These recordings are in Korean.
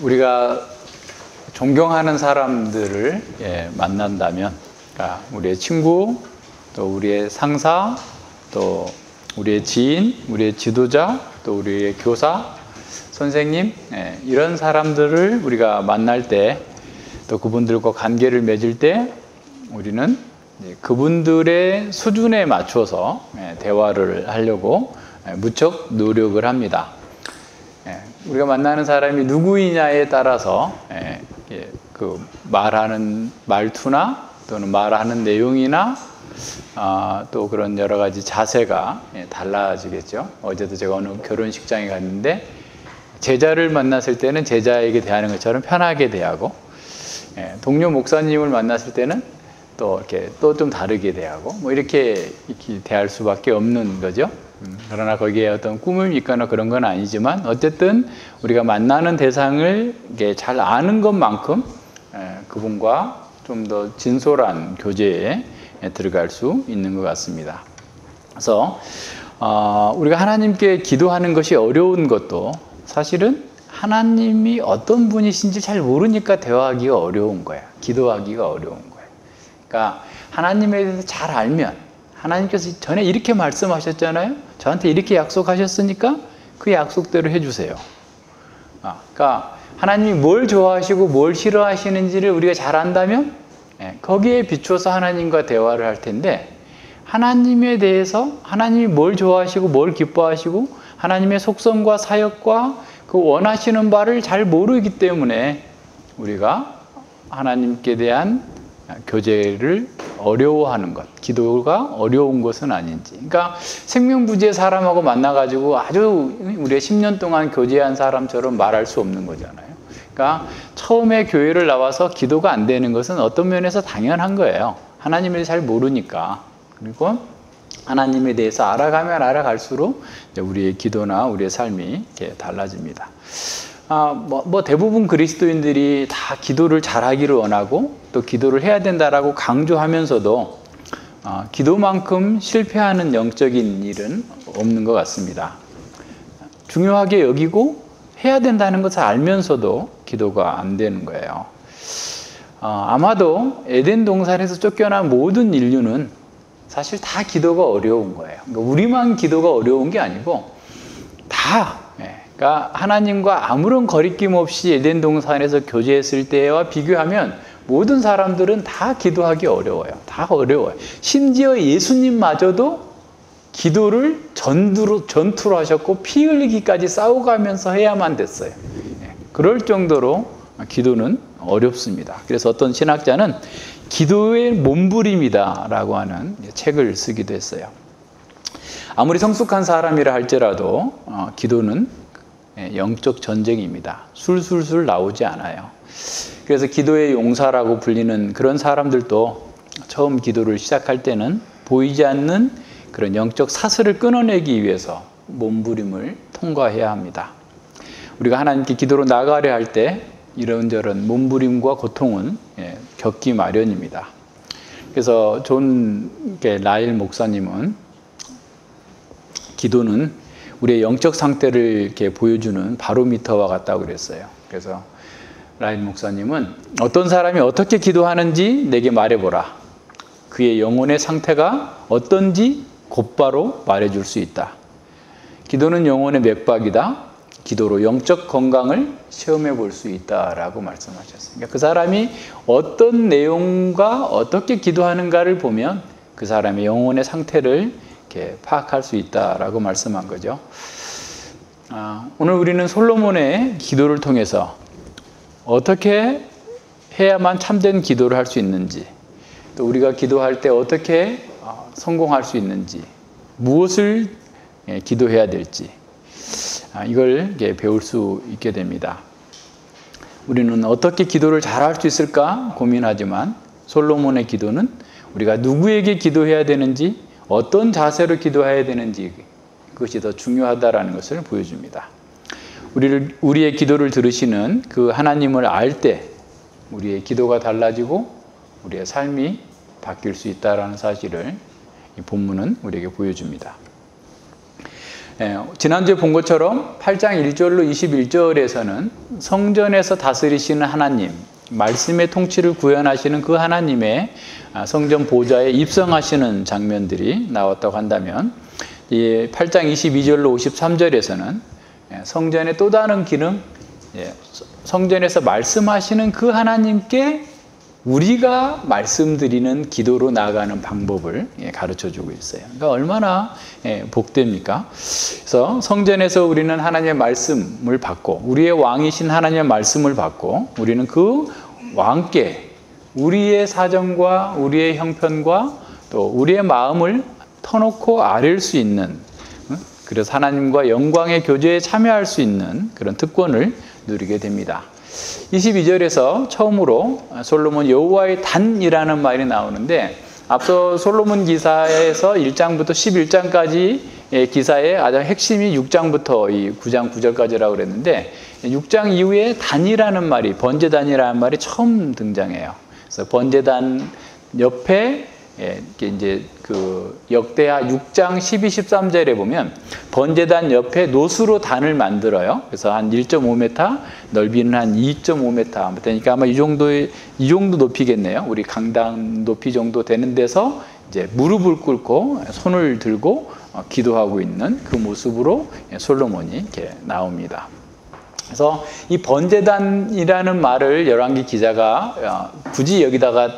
우리가 존경하는 사람들을 만난다면, 그러니까 우리의 친구, 또 우리의 상사, 또 우리의 지인, 우리의 지도자, 또 우리의 교사, 선생님, 이런 사람들을 우리가 만날 때, 또 그분들과 관계를 맺을 때 우리는 그분들의 수준에 맞춰서 대화를 하려고 무척 노력을 합니다. 우리가 만나는 사람이 누구이냐에 따라서 그 말하는 말투나 또는 말하는 내용이나 또 그런 여러 가지 자세가 달라지겠죠. 어제도 제가 어느 결혼식장에 갔는데 제자를 만났을 때는 제자에게 대하는 것처럼 편하게 대하고, 동료 목사님을 만났을 때는 또 이렇게 또 좀 다르게 대하고, 뭐 이렇게 대할 수밖에 없는 거죠. 그러나 거기에 어떤 꿈을 믿거나 그런 건 아니지만, 어쨌든 우리가 만나는 대상을 잘 아는 것만큼 그분과 좀 더 진솔한 교제에 들어갈 수 있는 것 같습니다. 그래서 우리가 하나님께 기도하는 것이 어려운 것도 사실은 하나님이 어떤 분이신지 잘 모르니까 대화하기가 어려운 거야. 기도하기가 어려운 거야. 그러니까 하나님에 대해서 잘 알면, 하나님께서 전에 이렇게 말씀하셨잖아요. 저한테 이렇게 약속하셨으니까 그 약속대로 해주세요. 그러니까 하나님이 뭘 좋아하시고 뭘 싫어하시는지를 우리가 잘 안다면 거기에 비추어서 하나님과 대화를 할 텐데, 하나님에 대해서 하나님이 뭘 좋아하시고 뭘 기뻐하시고 하나님의 속성과 사역과 그 원하시는 바를 잘 모르기 때문에 우리가 하나님께 대한 교제를 어려워하는 것, 기도가 어려운 것은 아닌지. 그러니까 생명부지의 사람하고 만나가지고 아주 우리가 10년 동안 교제한 사람처럼 말할 수 없는 거잖아요. 그러니까 처음에 교회를 나와서 기도가 안 되는 것은 어떤 면에서 당연한 거예요. 하나님을 잘 모르니까. 그리고 하나님에 대해서 알아가면 알아갈수록 우리의 기도나 우리의 삶이 이렇게 달라집니다. 대부분 그리스도인들이 다 기도를 잘하기를 원하고 또 기도를 해야 된다라고 강조하면서도 기도만큼 실패하는 영적인 일은 없는 것 같습니다. 중요하게 여기고 해야 된다는 것을 알면서도 기도가 안 되는 거예요. 아마도 에덴 동산에서 쫓겨난 모든 인류는 사실 다 기도가 어려운 거예요. 그러니까 우리만 기도가 어려운 게 아니고 다, 그러니까 하나님과 아무런 거리낌 없이 에덴 동산에서 교제했을 때와 비교하면 모든 사람들은 다 기도하기 어려워요. 다 어려워요. 심지어 예수님마저도 기도를 전투로 하셨고 피 흘리기까지 싸워가면서 해야만 됐어요. 그럴 정도로 기도는 어렵습니다. 그래서 어떤 신학자는 기도의 몸부림이다라고 하는 책을 쓰기도 했어요. 아무리 성숙한 사람이라 할지라도 기도는 영적 전쟁입니다. 술술술 나오지 않아요. 그래서 기도의 용사라고 불리는 그런 사람들도 처음 기도를 시작할 때는 보이지 않는 그런 영적 사슬을 끊어내기 위해서 몸부림을 통과해야 합니다. 우리가 하나님께 기도로 나가려 할 때 이런저런 몸부림과 고통은 겪기 마련입니다. 그래서 존 라일 목사님은 기도는 우리의 영적 상태를 이렇게 보여주는 바로미터와 같다고 그랬어요. 그래서 라일 목사님은 어떤 사람이 어떻게 기도하는지 내게 말해보라. 그의 영혼의 상태가 어떤지 곧바로 말해줄 수 있다. 기도는 영혼의 맥박이다. 기도로 영적 건강을 시험해 볼 수 있다라고 말씀하셨습니다. 그 사람이 어떤 내용과 어떻게 기도하는가를 보면 그 사람의 영혼의 상태를 이렇게 파악할 수 있다라고 말씀한 거죠. 오늘 우리는 솔로몬의 기도를 통해서 어떻게 해야만 참된 기도를 할 수 있는지, 또 우리가 기도할 때 어떻게 성공할 수 있는지, 무엇을 기도해야 될지 이걸 배울 수 있게 됩니다. 우리는 어떻게 기도를 잘할 수 있을까 고민하지만 솔로몬의 기도는 우리가 누구에게 기도해야 되는지, 어떤 자세로 기도해야 되는지 그것이 더 중요하다는 것을 보여줍니다. 우리의 기도를 들으시는 그 하나님을 알 때 우리의 기도가 달라지고 우리의 삶이 바뀔 수 있다는 사실을 이 본문은 우리에게 보여줍니다. 지난주에 본 것처럼 8장 1절로 21절에서는 성전에서 다스리시는 하나님, 말씀의 통치를 구현하시는 그 하나님의 성전 보좌에 입성하시는 장면들이 나왔다고 한다면, 이 8장 22절로 53절에서는 성전의 또 다른 기능, 성전에서 말씀하시는 그 하나님께 우리가 말씀드리는 기도로 나아가는 방법을 가르쳐주고 있어요. 그러니까 얼마나 복됩니까? 그래서 성전에서 우리는 하나님의 말씀을 받고, 우리의 왕이신 하나님의 말씀을 받고, 우리는 그 왕께 우리의 사정과 우리의 형편과 또 우리의 마음을 터놓고 아뢰일 수 있는, 그래서 하나님과 영광의 교제에 참여할 수 있는 그런 특권을 누리게 됩니다. 22절에서 처음으로 솔로몬 여호와의 단이라는 말이 나오는데, 앞서 솔로몬 기사에서 1장부터 11장까지 기사의 가장 핵심이 6장부터 이 9장 9절까지라고 그랬는데, 6장 이후에 단이라는 말이, 번제단이라는 말이 처음 등장해요. 그래서 번제단 옆에 이제 그 역대하 6장 12, 13절에 보면 번제단 옆에 노수로 단을 만들어요. 그래서 한 1.5m, 넓이는 한 2.5m. 그러니까 아마 이 정도 높이겠네요. 우리 강당 높이 정도 되는 데서 이제 무릎을 꿇고 손을 들고 기도하고 있는 그 모습으로 솔로몬이 이렇게 나옵니다. 그래서 이 번제단이라는 말을 열왕기 기자가 굳이 여기다가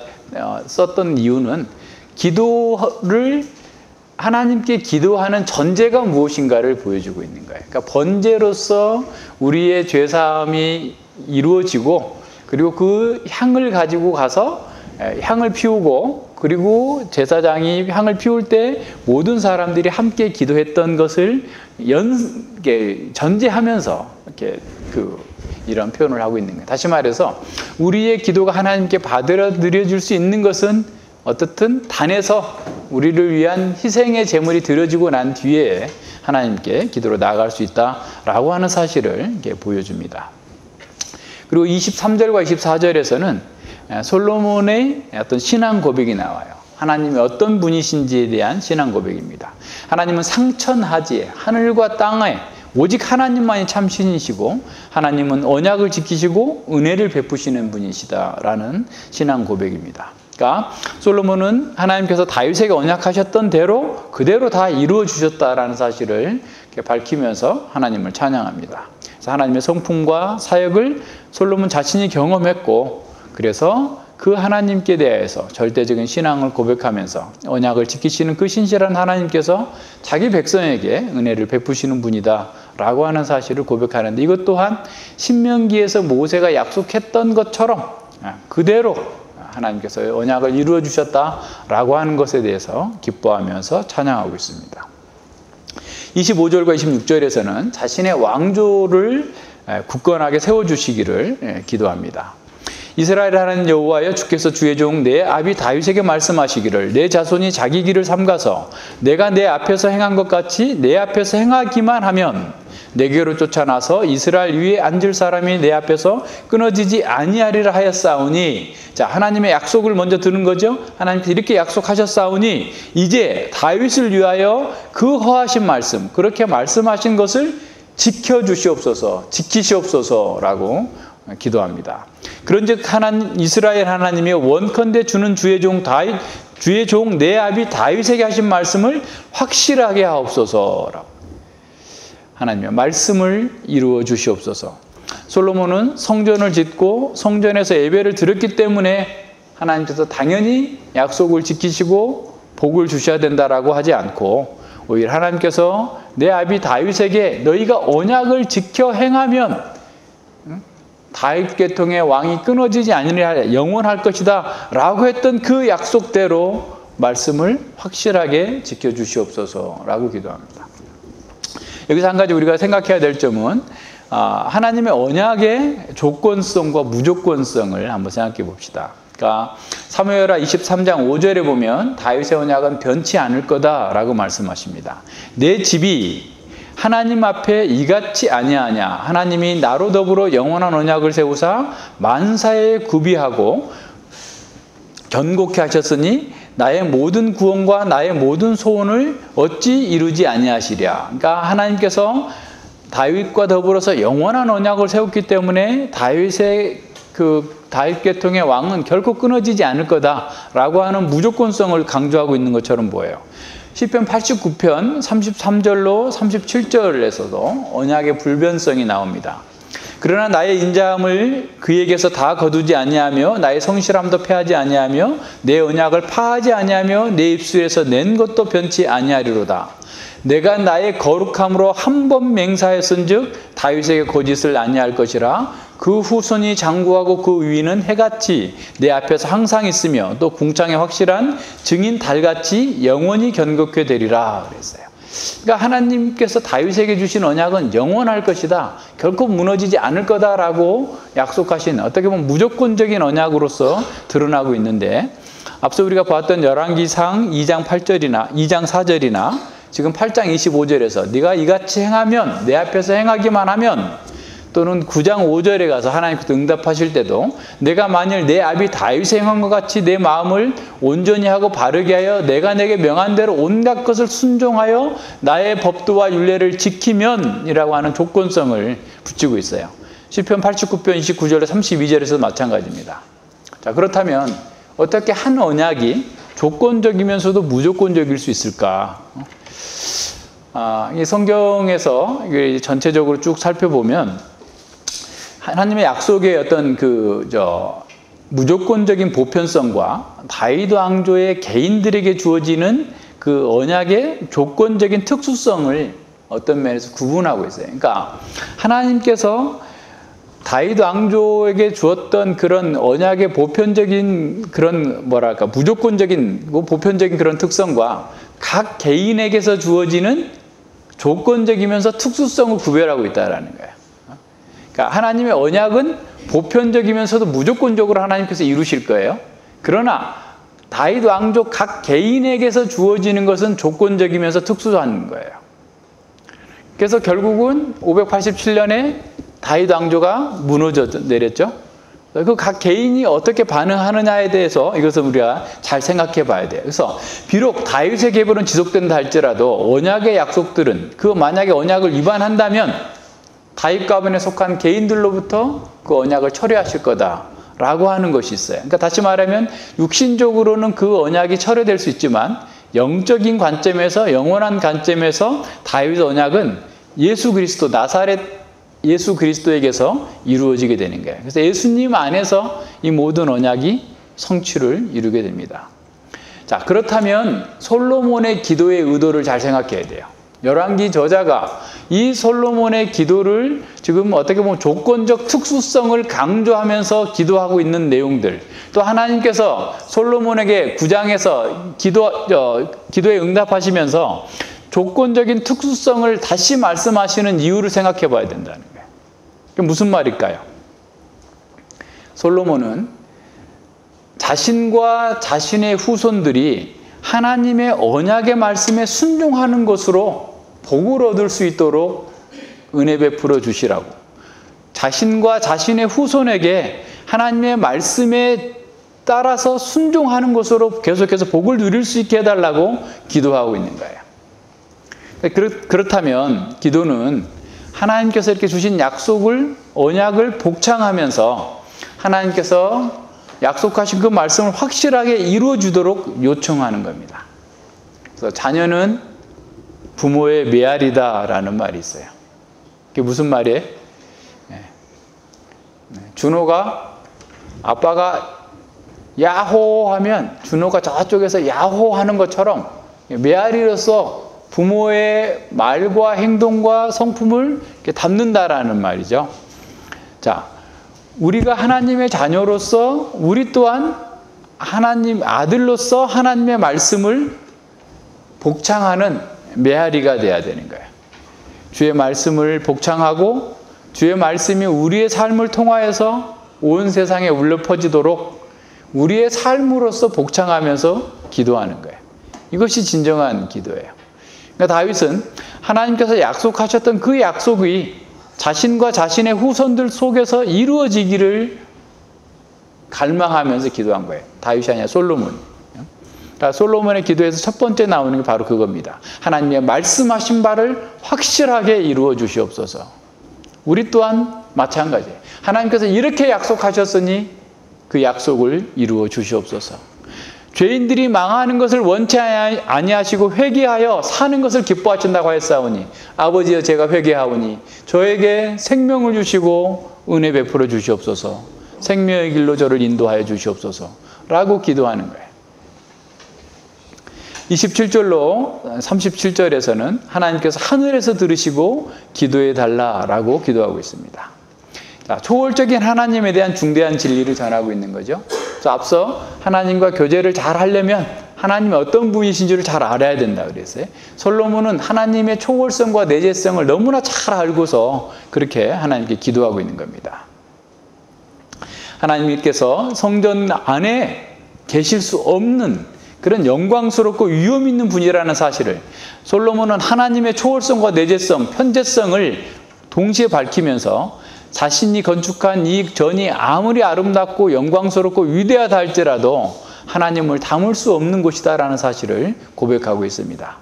썼던 이유는, 기도를 하나님께 기도하는 전제가 무엇인가를 보여주고 있는 거예요. 그러니까 번제로서 우리의 죄사함이 이루어지고, 그리고 그 향을 가지고 가서 향을 피우고, 그리고 제사장이 향을 피울 때 모든 사람들이 함께 기도했던 것을 전제하면서 이렇게 이런 표현을 하고 있는 거예요. 다시 말해서 우리의 기도가 하나님께 받아들여질 수 있는 것은 어떻든 단에서 우리를 위한 희생의 제물이 드려지고 난 뒤에 하나님께 기도로 나아갈 수 있다라고 하는 사실을 이렇게 보여줍니다. 그리고 23절과 24절에서는 솔로몬의 어떤 신앙 고백이 나와요. 하나님이 어떤 분이신지에 대한 신앙 고백입니다. 하나님은 상천하지에, 하늘과 땅에 오직 하나님만이 참 신이시고, 하나님은 언약을 지키시고 은혜를 베푸시는 분이시다라는 신앙 고백입니다. 그러니까 솔로몬은 하나님께서 다윗에게 언약하셨던 대로 그대로 다 이루어 주셨다라는 사실을 밝히면서 하나님을 찬양합니다. 그래서 하나님의 성품과 사역을 솔로몬 자신이 경험했고, 그래서 그 하나님께 대해서 절대적인 신앙을 고백하면서 언약을 지키시는 그 신실한 하나님께서 자기 백성에게 은혜를 베푸시는 분이다 라고 하는 사실을 고백하는데, 이것 또한 신명기에서 모세가 약속했던 것처럼 그대로 하나님께서 언약을 이루어 주셨다라고 하는 것에 대해서 기뻐하면서 찬양하고 있습니다. 25절과 26절에서는 자신의 왕조를 굳건하게 세워주시기를 기도합니다. 이스라엘 하나님 여호와여, 주께서 주의 종 내 아비 다윗에게 말씀하시기를, 내 자손이 자기 길을 삼가서 내가 내 앞에서 행한 것 같이 내 앞에서 행하기만 하면 내게로 쫓아나서 이스라엘 위에 앉을 사람이 내 앞에서 끊어지지 아니하리라 하였사오니. 자, 하나님의 약속을 먼저 드는 거죠. 하나님께서 이렇게 약속하셨사오니 이제 다윗을 위하여 그 허하신 말씀, 그렇게 말씀하신 것을 지켜주시옵소서, 지키시옵소서라고 기도합니다. 그런즉 이스라엘 하나님이 원컨대 주는 주의 종 내 아비 다윗에게 하신 말씀을 확실하게 하옵소서라고. 하나님의 말씀을 이루어 주시옵소서. 솔로몬은 성전을 짓고 성전에서 예배를 드렸기 때문에 하나님께서 당연히 약속을 지키시고 복을 주셔야 된다라고 하지 않고, 오히려 하나님께서 내 아비 다윗에게 너희가 언약을 지켜 행하면 다윗 계통의 왕이 끊어지지 않으리라, 영원할 것이다 라고 했던 그 약속대로 말씀을 확실하게 지켜주시옵소서라고 기도합니다. 여기서 한 가지 우리가 생각해야 될 점은, 하나님의 언약의 조건성과 무조건성을 한번 생각해 봅시다. 그러니까 사무엘하 23장 5절에 보면 다윗의 언약은 변치 않을 거다라고 말씀하십니다. 내 집이 하나님 앞에 이같이 아니하냐. 하나님이 나로 더불어 영원한 언약을 세우사 만사에 구비하고 견고케 하셨으니 나의 모든 구원과 나의 모든 소원을 어찌 이루지 아니하시랴. 그러니까 하나님께서 다윗과 더불어서 영원한 언약을 세웠기 때문에 다윗의 다윗 계통의 왕은 결코 끊어지지 않을 거다라고 하는 무조건성을 강조하고 있는 것처럼 보여요. 시편 89편 33절로 37절에서도 언약의 불변성이 나옵니다. 그러나 나의 인자함을 그에게서 다 거두지 아니하며 나의 성실함도 패하지 아니하며 내 언약을 파하지 아니하며 내 입술에서 낸 것도 변치 아니하리로다. 내가 나의 거룩함으로 한 번 맹세하였은즉 다윗에게 거짓을 아니할 것이라. 그 후손이 장구하고 그 위는 해같이 내 앞에서 항상 있으며 또 궁창에 확실한 증인 달같이 영원히 견고케 되리라 그랬어요. 그러니까 하나님께서 다윗에게 주신 언약은 영원할 것이다. 결코 무너지지 않을 거다라고 약속하신 어떻게 보면 무조건적인 언약으로서 드러나고 있는데, 앞서 우리가 봤던 열왕기상 2장 8절이나 2장 4절이나 지금 8장 25절에서 네가 이같이 행하면, 내 앞에서 행하기만 하면, 또는 9장 5절에 가서 하나님께서 응답하실 때도 내가 만일 내 아비 다윗이 행한 것 같이 내 마음을 온전히 하고 바르게 하여 내가 내게 명한 대로 온갖 것을 순종하여 나의 법도와 율례를 지키면 이라고 하는 조건성을 붙이고 있어요. 시편 89편 29절에 32절에서 마찬가지입니다. 자, 그렇다면 어떻게 한 언약이 조건적이면서도 무조건적일 수 있을까? 이 성경에서 전체적으로 쭉 살펴보면 하나님의 약속의 어떤 무조건적인 보편성과 다윗 왕조의 개인들에게 주어지는 그 언약의 조건적인 특수성을 어떤 면에서 구분하고 있어요. 그러니까 하나님께서 다윗 왕조에게 주었던 그런 언약의 보편적인 그런 무조건적인 보편적인 그런 특성과 각 개인에게서 주어지는 조건적이면서 특수성을 구별하고 있다는 거예요. 그러니까 하나님의 언약은 보편적이면서도 무조건적으로 하나님께서 이루실 거예요. 그러나 다윗 왕조 각 개인에게서 주어지는 것은 조건적이면서 특수한 거예요. 그래서 결국은 587년에 다윗 왕조가 무너져 내렸죠. 그 각 개인이 어떻게 반응하느냐에 대해서 이것을 우리가 잘 생각해 봐야 돼요. 그래서 비록 다윗의 계보는 지속된다 할지라도 언약의 약속들은 만약에 언약을 위반한다면 다윗 가문에 속한 개인들로부터 그 언약을 철회하실 거다라고 하는 것이 있어요. 그러니까 다시 말하면 육신적으로는 그 언약이 철회될 수 있지만 영적인 관점에서, 영원한 관점에서 다윗의 언약은 예수 그리스도, 나사렛 예수 그리스도에게서 이루어지게 되는 거예요. 그래서 예수님 안에서 이 모든 언약이 성취를 이루게 됩니다. 자, 그렇다면 솔로몬의 기도의 의도를 잘 생각해야 돼요. 열왕기 저자가 이 솔로몬의 기도를 지금 어떻게 보면 조건적 특수성을 강조하면서 기도하고 있는 내용들, 또 하나님께서 솔로몬에게 9장에서 기도에 응답하시면서 조건적인 특수성을 다시 말씀하시는 이유를 생각해 봐야 된다는 거예요. 그게 무슨 말일까요? 솔로몬은 자신과 자신의 후손들이 하나님의 언약의 말씀에 순종하는 것으로 복을 얻을 수 있도록 은혜 베풀어 주시라고, 자신과 자신의 후손에게 하나님의 말씀에 따라서 순종하는 것으로 계속해서 복을 누릴 수 있게 해달라고 기도하고 있는 거예요. 그렇다면 기도는 하나님께서 이렇게 주신 약속을, 언약을 복창하면서 하나님께서 약속하신 그 말씀을 확실하게 이루어주도록 요청하는 겁니다. 그래서 자녀는 부모의 메아리다라는 말이 있어요. 그게 무슨 말이에요? 준호가 아빠가 야호 하면 준호가 저쪽에서 야호 하는 것처럼 메아리로서 부모의 말과 행동과 성품을 이렇게 담는다라는 말이죠. 자, 우리가 하나님의 자녀로서 우리 또한 하나님 아들로서 하나님의 말씀을 복창하는 메아리가 돼야 되는 거예요. 주의 말씀을 복창하고 주의 말씀이 우리의 삶을 통하여서 온 세상에 울려 퍼지도록 우리의 삶으로서 복창하면서 기도하는 거예요. 이것이 진정한 기도예요. 그러니까 다윗은 하나님께서 약속하셨던 그 약속이 자신과 자신의 후손들 속에서 이루어지기를 갈망하면서 기도한 거예요. 다윗이 아니라 솔로몬. 그러니까 솔로몬의 기도에서 첫 번째 나오는 게 바로 그겁니다. 하나님의 말씀하신 바를 확실하게 이루어 주시옵소서. 우리 또한 마찬가지예요. 하나님께서 이렇게 약속하셨으니 그 약속을 이루어 주시옵소서. 죄인들이 망하는 것을 원치 아니하시고 회개하여 사는 것을 기뻐하신다고 하였사오니 아버지여 제가 회개하오니 저에게 생명을 주시고 은혜 베풀어 주시옵소서. 생명의 길로 저를 인도하여 주시옵소서 라고 기도하는 거예요. 27절로 37절에서는 하나님께서 하늘에서 들으시고 기도해 달라라고 기도하고 있습니다. 자, 초월적인 하나님에 대한 중대한 진리를 전하고 있는 거죠. 그래서 앞서 하나님과 교제를 잘 하려면 하나님이 어떤 분이신지를 잘 알아야 된다 그랬어요. 솔로몬은 하나님의 초월성과 내재성을 너무나 잘 알고서 그렇게 하나님께 기도하고 있는 겁니다. 하나님께서 성전 안에 계실 수 없는 그런 영광스럽고 위험 있는 분이라는 사실을 솔로몬은 하나님의 초월성과 내재성, 편재성을 동시에 밝히면서 자신이 건축한 이 전이 아무리 아름답고 영광스럽고 위대하다 할지라도 하나님을 담을 수 없는 곳이다라는 사실을 고백하고 있습니다.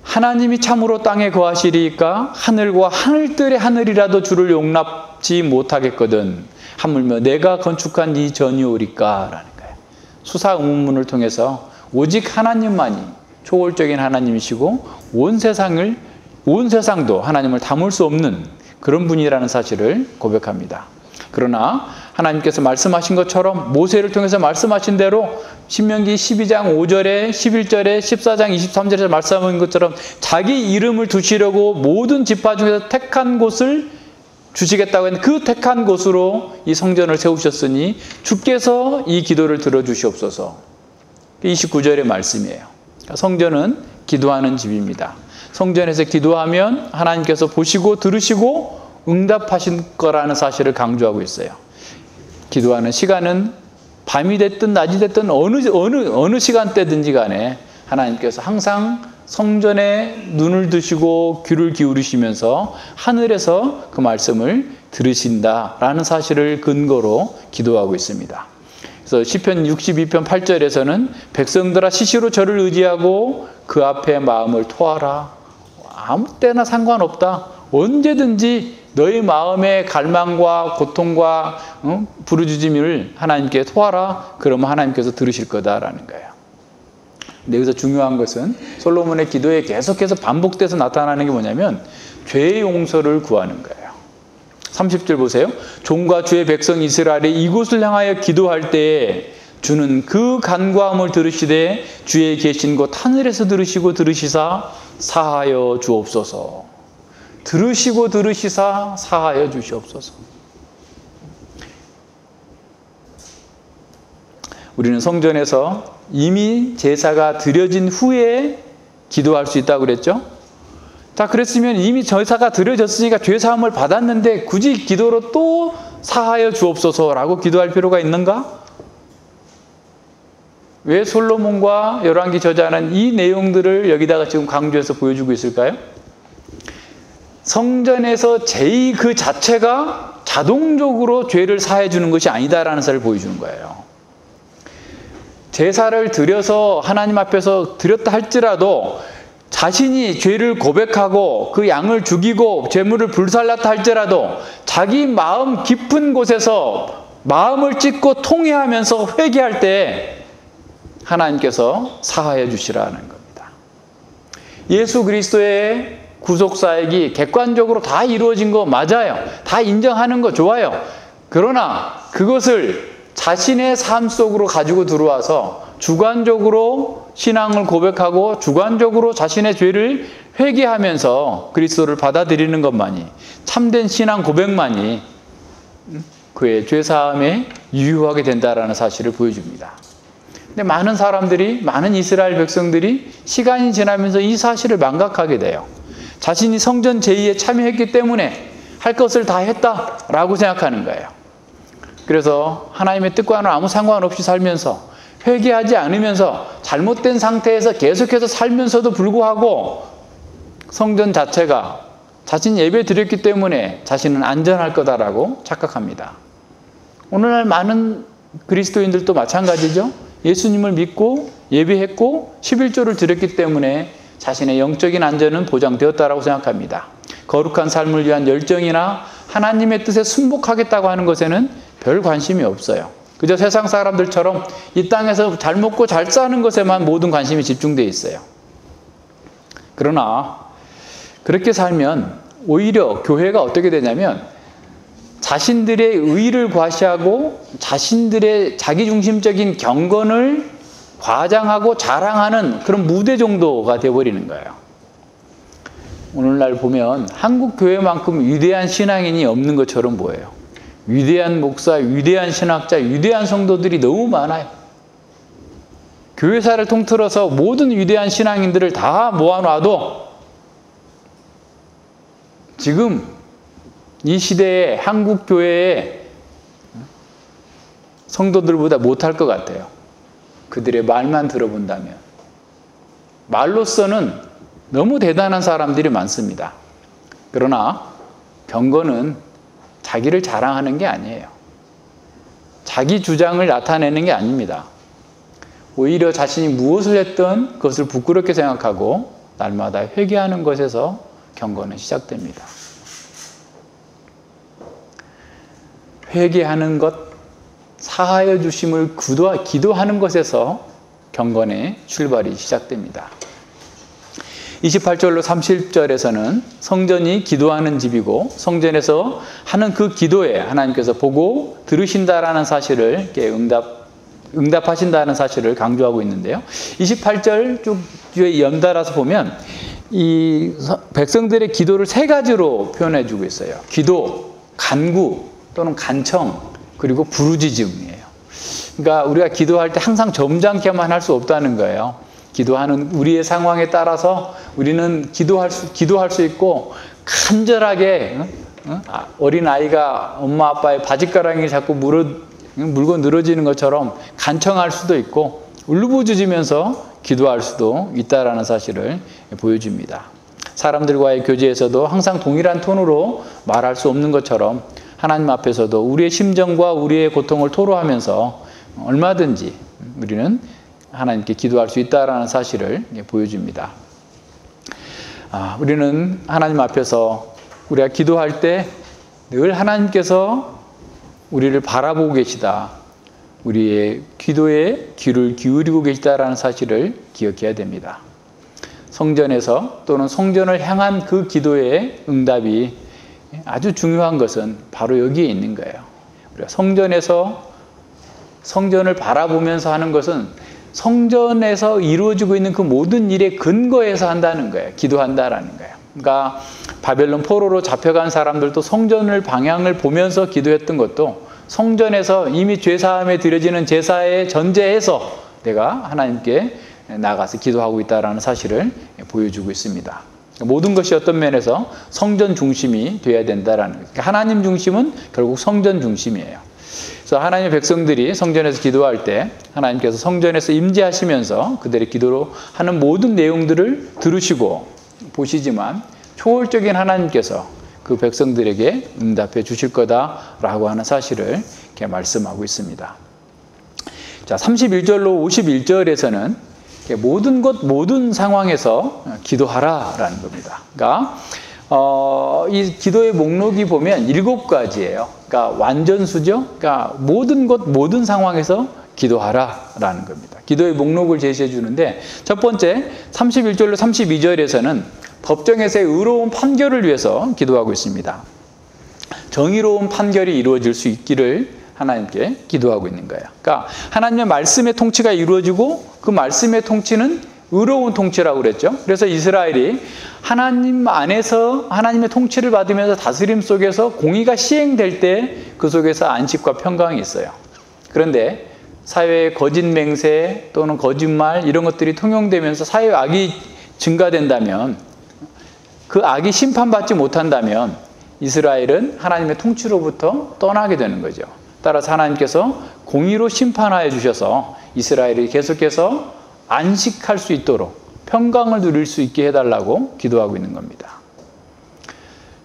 하나님이 참으로 땅에 거하시리까 하늘과 하늘들의 하늘이라도 주를 용납지 못하겠거든 하물며 내가 건축한 이 전이오리까 라는 거예요. 수사 의문문을 통해서 오직 하나님만이 초월적인 하나님이시고 온 세상도 하나님을 담을 수 없는 그런 분이라는 사실을 고백합니다. 그러나 하나님께서 말씀하신 것처럼 모세를 통해서 말씀하신 대로 신명기 12장 5절에 11절에 14장 23절에서 말씀하신 것처럼 자기 이름을 두시려고 모든 지파 중에서 택한 곳을 주시겠다고 했는데 그 택한 곳으로 이 성전을 세우셨으니 주께서 이 기도를 들어주시옵소서. 29절의 말씀이에요. 성전은 기도하는 집입니다. 성전에서 기도하면 하나님께서 보시고 들으시고 응답하신 거라는 사실을 강조하고 있어요. 기도하는 시간은 밤이 됐든 낮이 됐든 어느 시간대든지 간에 하나님께서 항상 성전에 눈을 두시고 귀를 기울이시면서 하늘에서 그 말씀을 들으신다라는 사실을 근거로 기도하고 있습니다. 그래서 시편 62편 8절에서는 백성들아 시시로 저를 의지하고 그 앞에 마음을 토하라. 아무 때나 상관없다. 언제든지 너희 마음의 갈망과 고통과 부르짖음을 하나님께 토하라. 그러면 하나님께서 들으실 거다라는 거예요. 근데 여기서 중요한 것은 솔로몬의 기도에 계속해서 반복돼서 나타나는 게 뭐냐면 죄의 용서를 구하는 거예요. 30절 보세요. 종과 주의 백성 이스라엘이 이곳을 향하여 기도할 때에 주는 그 간구함을 들으시되 주의 계신 곳 하늘에서 들으시고 들으시사 사하여 주옵소서. 들으시고 들으시사 사하여 주시옵소서. 우리는 성전에서 이미 제사가 드려진 후에 기도할 수 있다고 그랬죠? 자, 그랬으면 이미 제사가 드려졌으니까 죄사함을 받았는데 굳이 기도로 또 사하여 주옵소서라고 기도할 필요가 있는가? 왜 솔로몬과 열왕기 저자는 이 내용들을 여기다가 지금 강조해서 보여주고 있을까요? 성전에서 제의 그 자체가 자동적으로 죄를 사해 주는 것이 아니다라는 사실을 보여주는 거예요. 제사를 드려서 하나님 앞에서 드렸다 할지라도 자신이 죄를 고백하고 그 양을 죽이고 제물을 불살랐다 할지라도 자기 마음 깊은 곳에서 마음을 찢고 통회하면서 회개할 때 하나님께서 사하여 주시라는 겁니다. 예수 그리스도의 구속사역이 객관적으로 다 이루어진 거 맞아요. 다 인정하는 거 좋아요. 그러나 그것을 자신의 삶 속으로 가지고 들어와서 주관적으로 신앙을 고백하고 주관적으로 자신의 죄를 회개하면서 그리스도를 받아들이는 것만이 참된 신앙 고백만이 그의 죄사함에 유효하게 된다라는 사실을 보여줍니다. 근데 많은 사람들이, 많은 이스라엘 백성들이 시간이 지나면서 이 사실을 망각하게 돼요. 자신이 성전 제의에 참여했기 때문에 할 것을 다 했다라고 생각하는 거예요. 그래서 하나님의 뜻과는 아무 상관없이 살면서 회개하지 않으면서 잘못된 상태에서 계속해서 살면서도 불구하고 성전 자체가 자신 예배 드렸기 때문에 자신은 안전할 거다라고 착각합니다. 오늘날 많은 그리스도인들도 마찬가지죠. 예수님을 믿고 예배했고 11조를 드렸기 때문에 자신의 영적인 안전은 보장되었다라고 생각합니다. 거룩한 삶을 위한 열정이나 하나님의 뜻에 순복하겠다고 하는 것에는 별 관심이 없어요. 그저 세상 사람들처럼 이 땅에서 잘 먹고 잘 사는 것에만 모든 관심이 집중되어 있어요. 그러나 그렇게 살면 오히려 교회가 어떻게 되냐면 자신들의 의의를 과시하고 자신들의 자기중심적인 경건을 과장하고 자랑하는 그런 무대 정도가 되어버리는 거예요. 오늘날 보면 한국 교회만큼 위대한 신앙인이 없는 것처럼 보여요. 위대한 목사, 위대한 신학자, 위대한 성도들이 너무 많아요. 교회사를 통틀어서 모든 위대한 신앙인들을 다 모아놔도 지금 이 시대에 한국 교회의 성도들보다 못할 것 같아요. 그들의 말만 들어본다면. 말로서는 너무 대단한 사람들이 많습니다. 그러나 경건은 자기를 자랑하는 게 아니에요. 자기 주장을 나타내는 게 아닙니다. 오히려 자신이 무엇을 했든 그것을 부끄럽게 생각하고 날마다 회개하는 것에서 경건은 시작됩니다. 회개하는 것, 사하여 주심을 기도하는 것에서 경건의 출발이 시작됩니다. 28절로 30절에서는 성전이 기도하는 집이고 성전에서 하는 그 기도에 하나님께서 보고 들으신다라는 사실을 응답하신다는 사실을 강조하고 있는데요. 28절 쭉 뒤에 연달아서 보면 이 백성들의 기도를 세 가지로 표현해 주고 있어요. 기도, 간구 또는 간청, 그리고 부르짖음이에요. 그러니까 우리가 기도할 때 항상 점잖게만 할 수 없다는 거예요. 기도하는 우리의 상황에 따라서 우리는 기도할 수 있고 간절하게 어린 아이가 엄마 아빠의 바짓가랑이 자꾸 물고 늘어지는 것처럼 간청할 수도 있고 울부짖으면서 기도할 수도 있다라는 사실을 보여줍니다. 사람들과의 교제에서도 항상 동일한 톤으로 말할 수 없는 것처럼 하나님 앞에서도 우리의 심정과 우리의 고통을 토로하면서 얼마든지 우리는 하나님께 기도할 수 있다라는 사실을 보여줍니다. 우리는 하나님 앞에서 우리가 기도할 때 늘 하나님께서 우리를 바라보고 계시다. 우리의 기도에 귀를 기울이고 계시다라는 사실을 기억해야 됩니다. 성전에서 또는 성전을 향한 그 기도의 응답이 아주 중요한 것은 바로 여기에 있는 거예요. 우리가 성전에서 성전을 바라보면서 하는 것은 성전에서 이루어지고 있는 그 모든 일의 근거에서 한다는 거예요. 기도한다라는 거예요. 그러니까 바벨론 포로로 잡혀간 사람들도 성전을 방향을 보면서 기도했던 것도 성전에서 이미 죄사함에 드려지는 제사의 전제에서 내가 하나님께 나가서 기도하고 있다는 사실을 보여주고 있습니다. 모든 것이 어떤 면에서 성전 중심이 되어야 된다라는 거예요. 하나님 중심은 결국 성전 중심이에요. 그래서 하나님의 백성들이 성전에서 기도할 때 하나님께서 성전에서 임재하시면서 그들의 기도로 하는 모든 내용들을 들으시고 보시지만 초월적인 하나님께서 그 백성들에게 응답해 주실 거다라고 하는 사실을 이렇게 말씀하고 있습니다. 자, 31절로 51절에서는 모든 것, 모든 상황에서 기도하라라는 겁니다. 그러니까 이 기도의 목록이 보면 7가지예요. 그러니까 완전수죠. 그러니까 모든 것, 모든 상황에서 기도하라라는 겁니다. 기도의 목록을 제시해 주는데 첫 번째 31절로 32절에서는 법정에서의 의로운 판결을 위해서 기도하고 있습니다. 정의로운 판결이 이루어질 수 있기를 하나님께 기도하고 있는 거예요. 그러니까 하나님의 말씀의 통치가 이루어지고 그 말씀의 통치는 의로운 통치라고 그랬죠. 그래서 이스라엘이 하나님 안에서 하나님의 통치를 받으면서 다스림 속에서 공의가 시행될 때 그 속에서 안식과 평강이 있어요. 그런데 사회의 거짓 맹세 또는 거짓말 이런 것들이 통용되면서 사회의 악이 증가된다면 그 악이 심판받지 못한다면 이스라엘은 하나님의 통치로부터 떠나게 되는 거죠. 따라서 하나님께서 공의로 심판하여 주셔서 이스라엘이 계속해서 안식할 수 있도록 평강을 누릴 수 있게 해달라고 기도하고 있는 겁니다.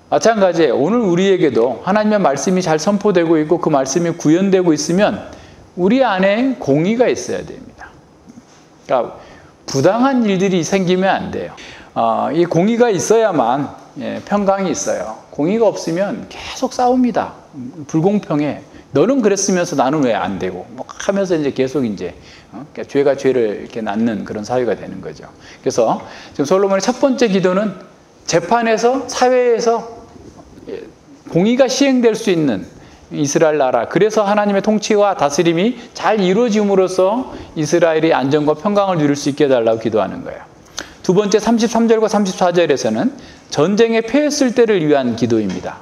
마찬가지예요. 오늘 우리에게도 하나님의 말씀이 잘 선포되고 있고 그 말씀이 구현되고 있으면 우리 안에 공의가 있어야 됩니다. 그러니까 부당한 일들이 생기면 안 돼요. 이 공의가 있어야만 평강이 있어요. 공의가 없으면 계속 싸웁니다. 불공평해. 너는 그랬으면서 나는 왜 안 되고 뭐 하면서 이제 계속 이제 그러니까 죄가 죄를 이렇게 낳는 그런 사회가 되는 거죠. 그래서 지금 솔로몬의 첫 번째 기도는 재판에서 사회에서 공의가 시행될 수 있는 이스라엘 나라, 그래서 하나님의 통치와 다스림이 잘 이루어짐으로써 이스라엘이 안정과 평강을 누릴 수 있게 해달라고 기도하는 거예요. 두 번째 33절과 34절에서는 전쟁에 패했을 때를 위한 기도입니다.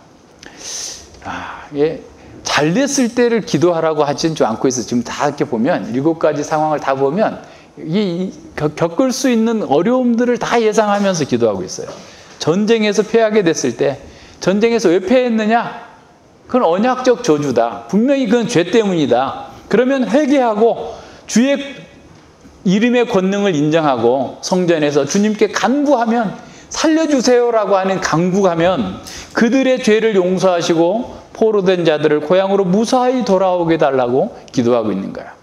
잘 됐을 때를 기도하라고 하지는 좀 않고 있어요. 지금 다 이렇게 보면 7가지 상황을 다 보면 겪을 수 있는 어려움들을 다 예상하면서 기도하고 있어요. 전쟁에서 패하게 됐을 때, 전쟁에서 왜 패했느냐? 그건 언약적 저주다. 분명히 그건 죄 때문이다. 그러면 회개하고 주의 이름의 권능을 인정하고 성전에서 주님께 간구하면 살려주세요라고 하는 간구하면 그들의 죄를 용서하시고 포로된 자들을 고향으로 무사히 돌아오게 달라고 기도하고 있는 거야.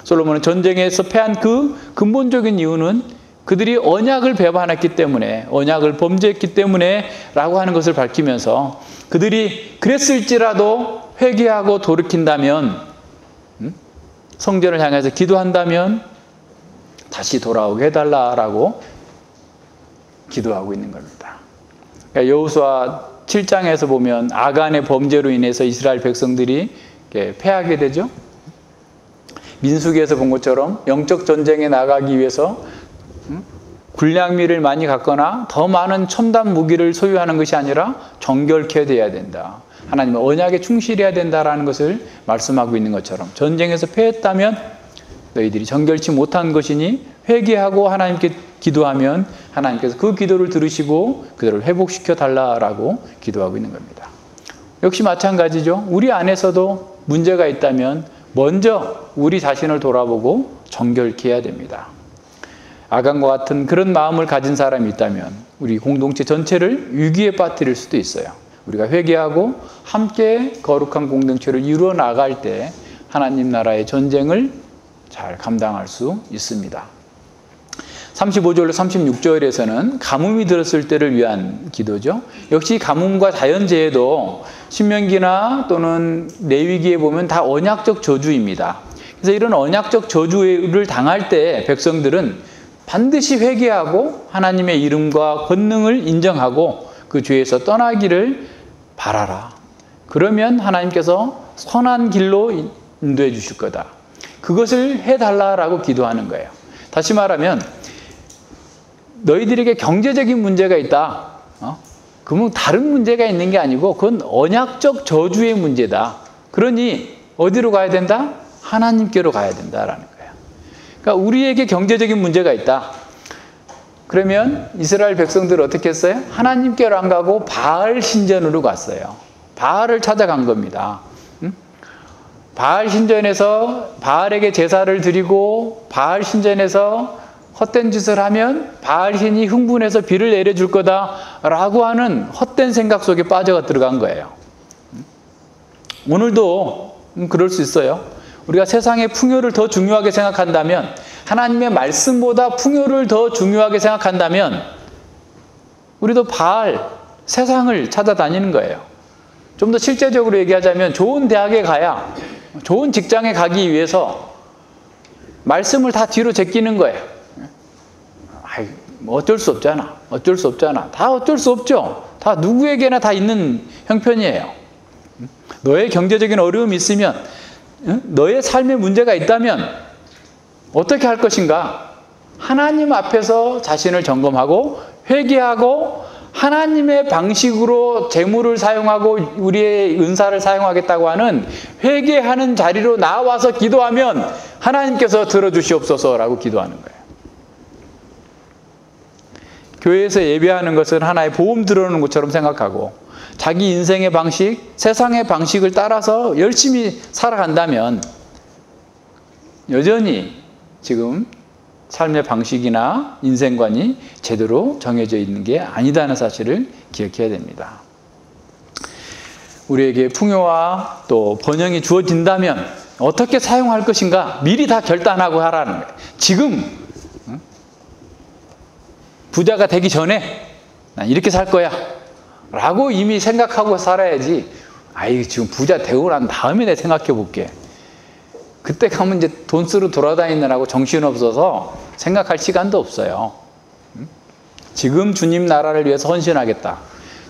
솔로몬은 전쟁에서 패한 그 근본적인 이유는 그들이 언약을 배반했기 때문에, 언약을 범죄했기 때문에 라고 하는 것을 밝히면서 그들이 그랬을지라도 회개하고 돌이킨다면, 성전을 향해서 기도한다면 다시 돌아오게 해달라라고 기도하고 있는 겁니다. 그러니까 여호수아 7장에서 보면 아간의 범죄로 인해서 이스라엘 백성들이 패하게 되죠. 민수기에서 본 것처럼 영적 전쟁에 나가기 위해서 군량미를 많이 갖거나 더 많은 첨단 무기를 소유하는 것이 아니라 정결케 돼야 된다. 하나님의 언약에 충실해야 된다라는 것을 말씀하고 있는 것처럼 전쟁에서 패했다면 너희들이 정결치 못한 것이니 회개하고 하나님께 기도하면 하나님께서 그 기도를 들으시고 그들을 회복시켜 달라라고 기도하고 있는 겁니다. 역시 마찬가지죠. 우리 안에서도 문제가 있다면 먼저 우리 자신을 돌아보고 정결케 해야 됩니다. 아간과 같은 그런 마음을 가진 사람이 있다면 우리 공동체 전체를 위기에 빠뜨릴 수도 있어요. 우리가 회개하고 함께 거룩한 공동체를 이루어 나갈 때 하나님 나라의 전쟁을 잘 감당할 수 있습니다. 35절로 36절에서는 가뭄이 들었을 때를 위한 기도죠. 역시 가뭄과 자연재해도 신명기나 또는 레위기에 보면 다 언약적 저주입니다. 그래서 이런 언약적 저주를 당할 때 백성들은 반드시 회개하고 하나님의 이름과 권능을 인정하고 그 죄에서 떠나기를 바라라. 그러면 하나님께서 선한 길로 인도해 주실 거다. 그것을 해달라라고 기도하는 거예요. 다시 말하면 너희들에게 경제적인 문제가 있다. 그러면 다른 문제가 있는 게 아니고 그건 언약적 저주의 문제다. 그러니 어디로 가야 된다? 하나님께로 가야 된다라는 거예요. 그러니까 우리에게 경제적인 문제가 있다. 그러면 이스라엘 백성들은 어떻게 했어요? 하나님께로 안 가고 바알 신전으로 갔어요. 바알을 찾아간 겁니다. 바알 신전에서 바알에게 제사를 드리고 바알 신전에서 헛된 짓을 하면 바알 신이 흥분해서 비를 내려줄 거다라고 하는 헛된 생각 속에 빠져 들어간 거예요. 오늘도 그럴 수 있어요. 우리가 세상의 풍요를 더 중요하게 생각한다면, 하나님의 말씀보다 풍요를 더 중요하게 생각한다면 우리도 바알, 세상을 찾아다니는 거예요. 좀 더 실제적으로 얘기하자면 좋은 대학에 가야, 좋은 직장에 가기 위해서 말씀을 다 뒤로 제끼는 거예요. 뭐 어쩔 수 없잖아. 어쩔 수 없잖아. 다 어쩔 수 없죠. 다 누구에게나 다 있는 형편이에요. 너의 경제적인 어려움이 있으면, 너의 삶에 문제가 있다면 어떻게 할 것인가? 하나님 앞에서 자신을 점검하고 회개하고 하나님의 방식으로 재물을 사용하고 우리의 은사를 사용하겠다고 하는 회개하는 자리로 나와서 기도하면 하나님께서 들어주시옵소서라고 기도하는 거예요. 교회에서 예배하는 것은 하나의 보험 들어오는 것처럼 생각하고 자기 인생의 방식, 세상의 방식을 따라서 열심히 살아간다면 여전히 지금 삶의 방식이나 인생관이 제대로 정해져 있는 게 아니다는 사실을 기억해야 됩니다. 우리에게 풍요와 또 번영이 주어진다면 어떻게 사용할 것인가 미리 다 결단하고 하라는 거예요. 지금 부자가 되기 전에 난 이렇게 살 거야 라고 이미 생각하고 살아야지, 아이 지금 부자 되고 난 다음에 내가 생각해 볼게, 그때 가면 이제 돈 쓰러 돌아다니느라고 정신없어서 생각할 시간도 없어요. 지금 주님 나라를 위해서 헌신하겠다,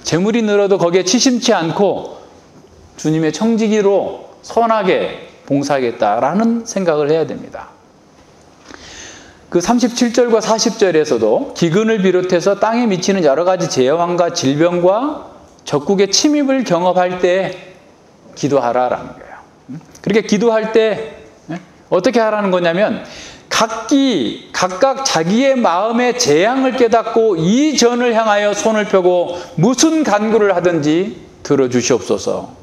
재물이 늘어도 거기에 치심치 않고 주님의 청지기로 선하게 봉사하겠다라는 생각을 해야 됩니다. 그 37절과 40절에서도 기근을 비롯해서 땅에 미치는 여러 가지 재앙과 질병과 적국의 침입을 경험할 때 기도하라라는 거예요. 그렇게 기도할 때 어떻게 하라는 거냐면, 각각 자기의 마음의 재앙을 깨닫고 이 전을 향하여 손을 펴고 무슨 간구를 하든지 들어주시옵소서,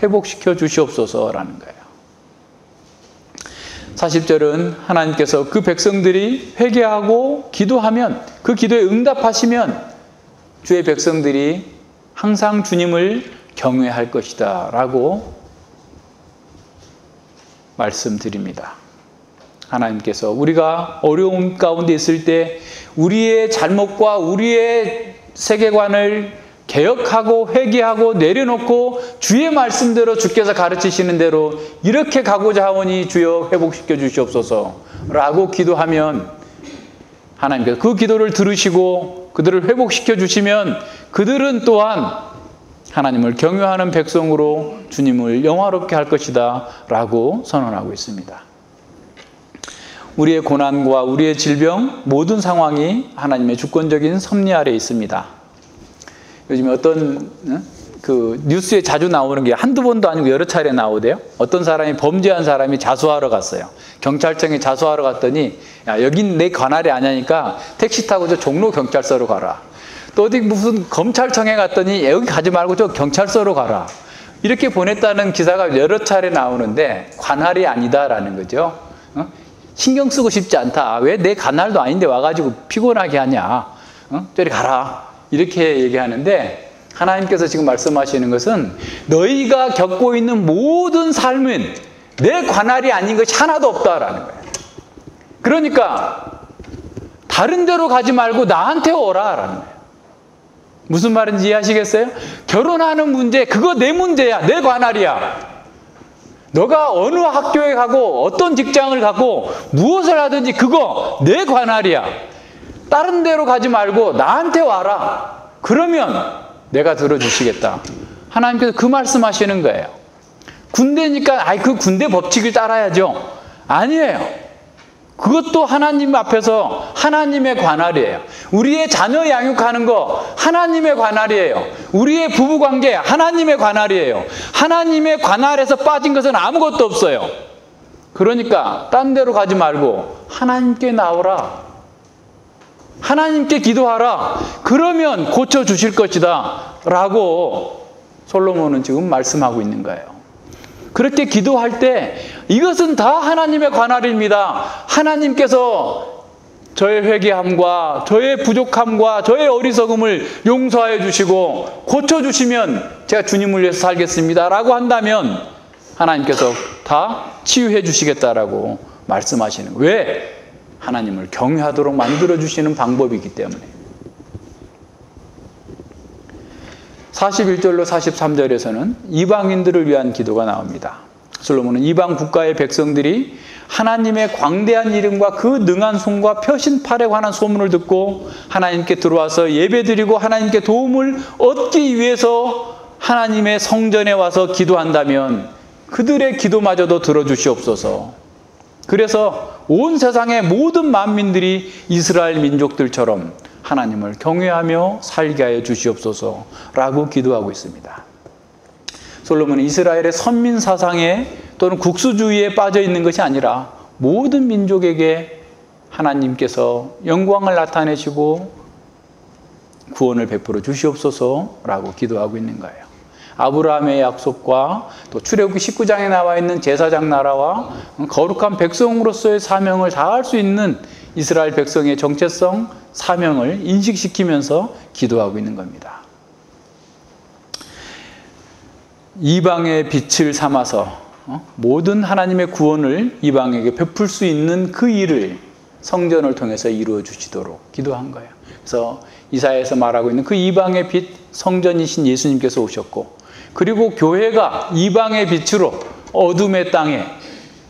회복시켜 주시옵소서라는 거예요. 40절은 하나님께서 그 백성들이 회개하고 기도하면, 그 기도에 응답하시면 주의 백성들이 항상 주님을 경외할 것이다 라고 말씀드립니다. 하나님께서 우리가 어려움 가운데 있을 때 우리의 잘못과 우리의 세계관을 개혁하고 회개하고 내려놓고 주의 말씀대로 주께서 가르치시는 대로 이렇게 가고자 하오니 주여 회복시켜 주시옵소서 라고 기도하면, 하나님께서 그 기도를 들으시고 그들을 회복시켜 주시면 그들은 또한 하나님을 경외하는 백성으로 주님을 영화롭게 할 것이다 라고 선언하고 있습니다. 우리의 고난과 우리의 질병, 모든 상황이 하나님의 주권적인 섭리 아래 있습니다. 요즘에 어떤 그 뉴스에 자주 나오는 게 한두 번도 아니고 여러 차례 나오대요. 어떤 사람이, 범죄한 사람이 자수하러 갔어요. 경찰청에 자수하러 갔더니, 야, 여긴 내 관할이 아니니까 택시 타고 저 종로 경찰서로 가라. 또 어디 무슨 검찰청에 갔더니 여기 가지 말고 저 경찰서로 가라. 이렇게 보냈다는 기사가 여러 차례 나오는데 관할이 아니다라는 거죠. 신경 쓰고 싶지 않다. 왜 내 관할도 아닌데 와가지고 피곤하게 하냐. 저리 가라. 이렇게 얘기하는데, 하나님께서 지금 말씀하시는 것은 너희가 겪고 있는 모든 삶은 내 관할이 아닌 것이 하나도 없다라는 거예요. 그러니까 다른 데로 가지 말고 나한테 오라라는 거예요. 무슨 말인지 이해하시겠어요? 결혼하는 문제, 그거 내 문제야. 내 관할이야. 너가 어느 학교에 가고 어떤 직장을 가고 무엇을 하든지 그거 내 관할이야. 다른 데로 가지 말고 나한테 와라. 그러면 내가 들어주시겠다. 하나님께서 그 말씀하시는 거예요. 군대니까 그 군대 법칙을 따라야죠. 아니에요. 그것도 하나님 앞에서 하나님의 관할이에요. 우리의 자녀 양육하는 거 하나님의 관할이에요. 우리의 부부관계 하나님의 관할이에요. 하나님의 관할에서 빠진 것은 아무것도 없어요. 그러니까 딴 데로 가지 말고 하나님께 나오라. 하나님께 기도하라. 그러면 고쳐주실 것이다 라고 솔로몬은 지금 말씀하고 있는 거예요. 그렇게 기도할 때 이것은 다 하나님의 관할입니다. 하나님께서 저의 회개함과 저의 부족함과 저의 어리석음을 용서하여 주시고 고쳐주시면 제가 주님을 위해서 살겠습니다 라고 한다면 하나님께서 다 치유해 주시겠다라고 말씀하시는 거예요. 왜? 하나님을 경외하도록 만들어주시는 방법이기 때문에. 41절로 43절에서는 이방인들을 위한 기도가 나옵니다. 솔로몬은 이방 국가의 백성들이 하나님의 광대한 이름과 그 능한 손과 표신팔에 관한 소문을 듣고 하나님께 들어와서 예배드리고 하나님께 도움을 얻기 위해서 하나님의 성전에 와서 기도한다면 그들의 기도마저도 들어주시옵소서. 그래서 온 세상의 모든 만민들이 이스라엘 민족들처럼 하나님을 경외하며 살게 하여 주시옵소서라고 기도하고 있습니다. 솔로몬은 이스라엘의 선민 사상에 또는 국수주의에 빠져 있는 것이 아니라 모든 민족에게 하나님께서 영광을 나타내시고 구원을 베풀어 주시옵소서라고 기도하고 있는 거예요. 아브라함의 약속과 또 출애굽기 19장에 나와 있는 제사장 나라와 거룩한 백성으로서의 사명을 다할 수 있는 이스라엘 백성의 정체성, 사명을 인식시키면서 기도하고 있는 겁니다. 이방의 빛을 삼아서 모든 하나님의 구원을 이방에게 베풀 수 있는 그 일을 성전을 통해서 이루어 주시도록 기도한 거예요. 그래서 이사야에서 말하고 있는 그 이방의 빛, 성전이신 예수님께서 오셨고, 그리고 교회가 이방의 빛으로 어둠의 땅에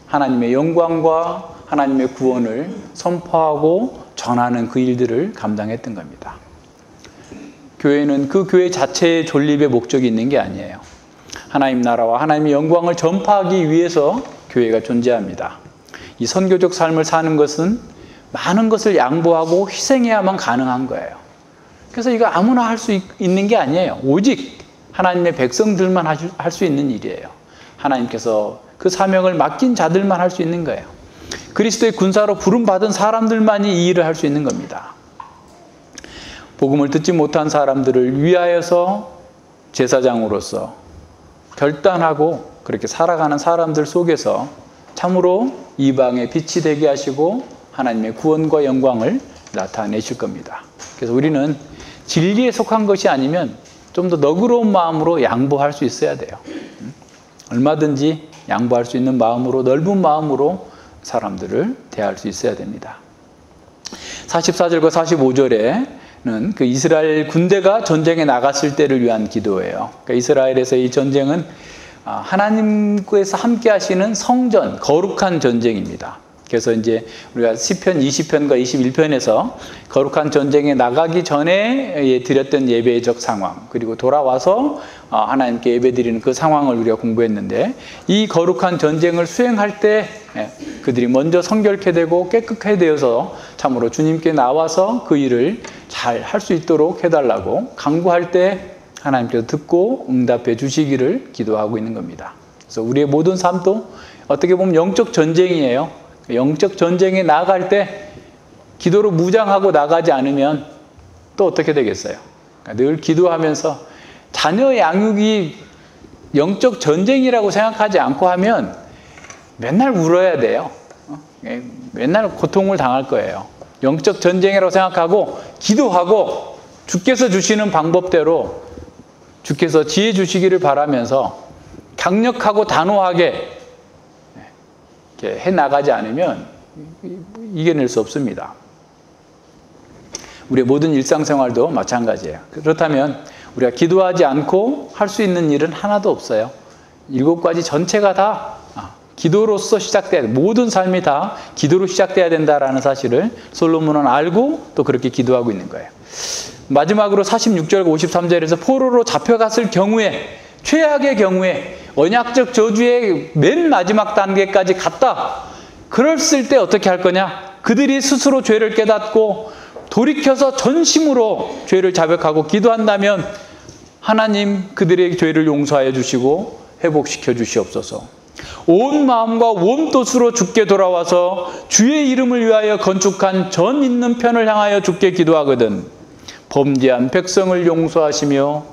하나님의 영광과 하나님의 구원을 선포하고 전하는 그 일들을 감당했던 겁니다. 교회는 그 교회 자체의 존립의 목적이 있는 게 아니에요. 하나님 나라와 하나님의 영광을 전파하기 위해서 교회가 존재합니다. 이 선교적 삶을 사는 것은 많은 것을 양보하고 희생해야만 가능한 거예요. 그래서 이거 아무나 할 수 있는 게 아니에요. 오직 하나님의 백성들만 할 수 있는 일이에요. 하나님께서 그 사명을 맡긴 자들만 할 수 있는 거예요. 그리스도의 군사로 부름받은 사람들만이 이 일을 할 수 있는 겁니다. 복음을 듣지 못한 사람들을 위하여서 제사장으로서 결단하고 그렇게 살아가는 사람들 속에서 참으로 이방의 빛이 되게 하시고 하나님의 구원과 영광을 나타내실 겁니다. 그래서 우리는 진리에 속한 것이 아니면 좀 더 너그러운 마음으로 양보할 수 있어야 돼요. 얼마든지 양보할 수 있는 마음으로, 넓은 마음으로 사람들을 대할 수 있어야 됩니다. 44절과 45절에는 그 이스라엘 군대가 전쟁에 나갔을 때를 위한 기도예요. 그러니까 이스라엘에서 이 전쟁은 하나님께서 함께 하시는 성전, 거룩한 전쟁입니다. 그래서 이제 우리가 시편 20편과 21편에서 거룩한 전쟁에 나가기 전에 드렸던 예배적 상황, 그리고 돌아와서 하나님께 예배드리는 그 상황을 우리가 공부했는데, 이 거룩한 전쟁을 수행할 때 그들이 먼저 성결케 되고 깨끗하게 되어서 참으로 주님께 나와서 그 일을 잘 할 수 있도록 해달라고 간구할 때 하나님께서 듣고 응답해 주시기를 기도하고 있는 겁니다. 그래서 우리의 모든 삶도 어떻게 보면 영적 전쟁이에요. 영적 전쟁에 나갈 때 기도로 무장하고 나가지 않으면 또 어떻게 되겠어요? 그러니까 늘 기도하면서 자녀 양육이 영적 전쟁이라고 생각하지 않고 하면 맨날 울어야 돼요. 맨날 고통을 당할 거예요. 영적 전쟁이라고 생각하고 기도하고 주께서 주시는 방법대로 주께서 지혜 주시기를 바라면서 강력하고 단호하게 해나가지 않으면 이겨낼 수 없습니다. 우리의 모든 일상생활도 마찬가지예요. 그렇다면 우리가 기도하지 않고 할 수 있는 일은 하나도 없어요. 7가지 전체가 다 기도로서 시작돼야 돼. 모든 삶이 다 기도로 시작돼야 된다라는 사실을 솔로몬은 알고 또 그렇게 기도하고 있는 거예요. 마지막으로 46절과 53절에서 포로로 잡혀갔을 경우에, 최악의 경우에 언약적 저주의 맨 마지막 단계까지 갔다. 그랬을 때 어떻게 할 거냐? 그들이 스스로 죄를 깨닫고 돌이켜서 전심으로 죄를 자백하고 기도한다면 하나님 그들의 죄를 용서하여 주시고 회복시켜 주시옵소서. 온 마음과 온 뜻으로 주께 돌아와서 주의 이름을 위하여 건축한 전 있는 편을 향하여 주께 기도하거든 범죄한 백성을 용서하시며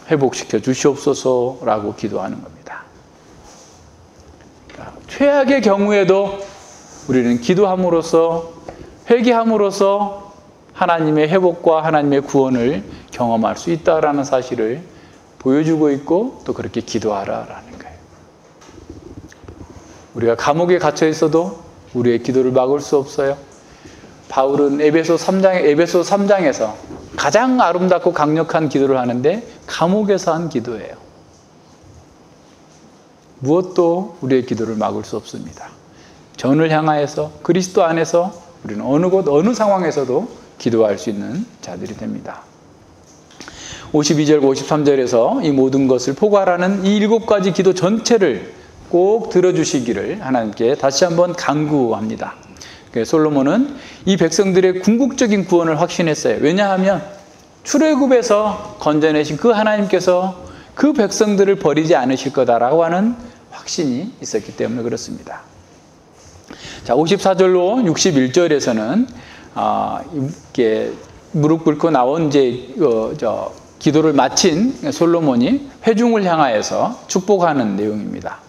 회복시켜 주시옵소서라고 기도하는 겁니다. 그러니까 최악의 경우에도 우리는 기도함으로써, 회개함으로써 하나님의 회복과 하나님의 구원을 경험할 수 있다라는 사실을 보여주고 있고 또 그렇게 기도하라라는 거예요. 우리가 감옥에 갇혀 있어도 우리의 기도를 막을 수 없어요. 바울은 에베소 3장에서 가장 아름답고 강력한 기도를 하는데 감옥에서 한 기도예요. 무엇도 우리의 기도를 막을 수 없습니다. 전을 향하여서 그리스도 안에서 우리는 어느 곳 어느 상황에서도 기도할 수 있는 자들이 됩니다. 52절 53절에서 이 모든 것을 포괄하는 이 7가지 기도 전체를 꼭 들어주시기를 하나님께 다시 한번 간구합니다. 솔로몬은 이 백성들의 궁극적인 구원을 확신했어요. 왜냐하면 출애굽에서 건져내신 그 하나님께서 그 백성들을 버리지 않으실 거다라고 하는 확신이 있었기 때문에 그렇습니다. 자, 54절로 61절에서는 이렇게 무릎 꿇고 나온 이제 기도를 마친 솔로몬이 회중을 향하여서 축복하는 내용입니다.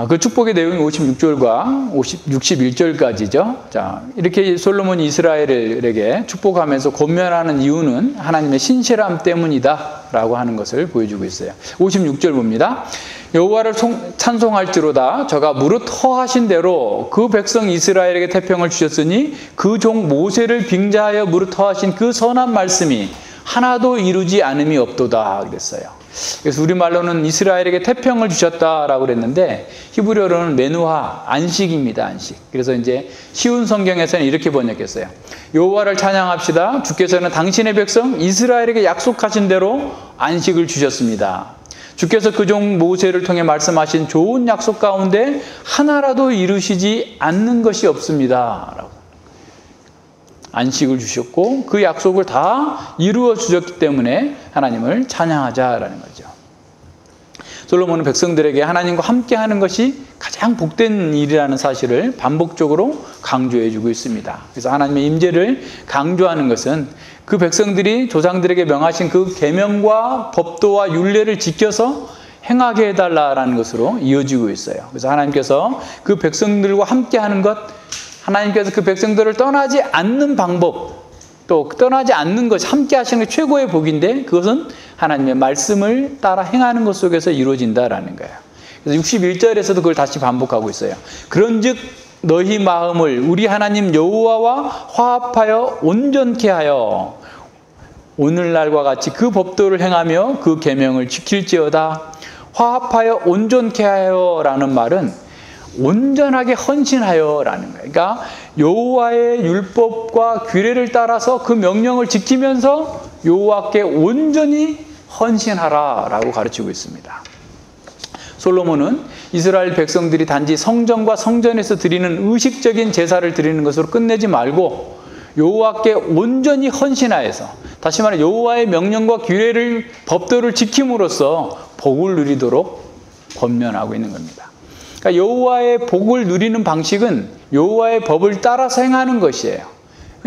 그 축복의 내용이 56절과 61절까지죠. 자, 이렇게 솔로몬이 이스라엘에게 축복하면서 권면하는 이유는 하나님의 신실함 때문이다라고 하는 것을 보여주고 있어요. 56절 봅니다. 여호와를 찬송할지로다. 저가 무릇 허하신 대로 그 백성 이스라엘에게 태평을 주셨으니 그 종 모세를 빙자하여 무릇 허하신 그 선한 말씀이 하나도 이루지 않음이 없도다 그랬어요. 그래서 우리말로는 이스라엘에게 태평을 주셨다라고 그랬는데 히브리어로는 메누하, 안식입니다. 안식. 그래서 이제 쉬운 성경에서는 이렇게 번역했어요. 여호와를 찬양합시다. 주께서는 당신의 백성 이스라엘에게 약속하신 대로 안식을 주셨습니다. 주께서 그 종 모세를 통해 말씀하신 좋은 약속 가운데 하나라도 이루시지 않는 것이 없습니다. 라고. 안식을 주셨고 그 약속을 다 이루어 주셨기 때문에 하나님을 찬양하자라는 거죠. 솔로몬은 백성들에게 하나님과 함께하는 것이 가장 복된 일이라는 사실을 반복적으로 강조해 주고 있습니다. 그래서 하나님의 임재를 강조하는 것은 그 백성들이 조상들에게 명하신 그 계명과 법도와 율례를 지켜서 행하게 해달라라는 것으로 이어지고 있어요. 그래서 하나님께서 그 백성들과 함께하는 것, 하나님께서 그 백성들을 떠나지 않는 방법, 또 떠나지 않는 것, 함께 하시는 게 최고의 복인데 그것은 하나님의 말씀을 따라 행하는 것 속에서 이루어진다라는 거예요. 그래서 61절에서도 그걸 다시 반복하고 있어요. 그런즉 너희 마음을 우리 하나님 여호와와 화합하여 온전케 하여 오늘날과 같이 그 법도를 행하며 그 계명을 지킬지어다. 화합하여 온전케 하여라는 말은 온전하게 헌신하여라는 거예요. 그러니까 여호와의 율법과 규례를 따라서 그 명령을 지키면서 여호와께 온전히 헌신하라라고 가르치고 있습니다. 솔로몬은 이스라엘 백성들이 단지 성전과 성전에서 드리는 의식적인 제사를 드리는 것으로 끝내지 말고 여호와께 온전히 헌신하여서, 다시 말해 여호와의 명령과 규례를, 법도를 지킴으로써 복을 누리도록 권면하고 있는 겁니다. 그러니까 여호와의 복을 누리는 방식은 여호와의 법을 따라서 행하는 것이에요.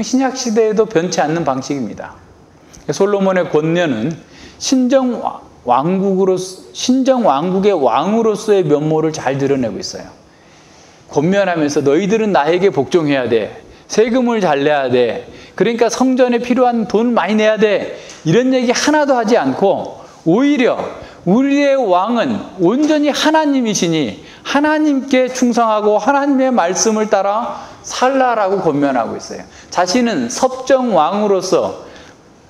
신약 시대에도 변치 않는 방식입니다. 솔로몬의 권면은 신정 왕국의 왕으로서의 면모를 잘 드러내고 있어요. 권면하면서 너희들은 나에게 복종해야 돼. 세금을 잘 내야 돼. 그러니까 성전에 필요한 돈 많이 내야 돼. 이런 얘기 하나도 하지 않고 오히려 우리의 왕은 온전히 하나님이시니 하나님께 충성하고 하나님의 말씀을 따라 살라라고 권면하고 있어요. 자신은 섭정왕으로서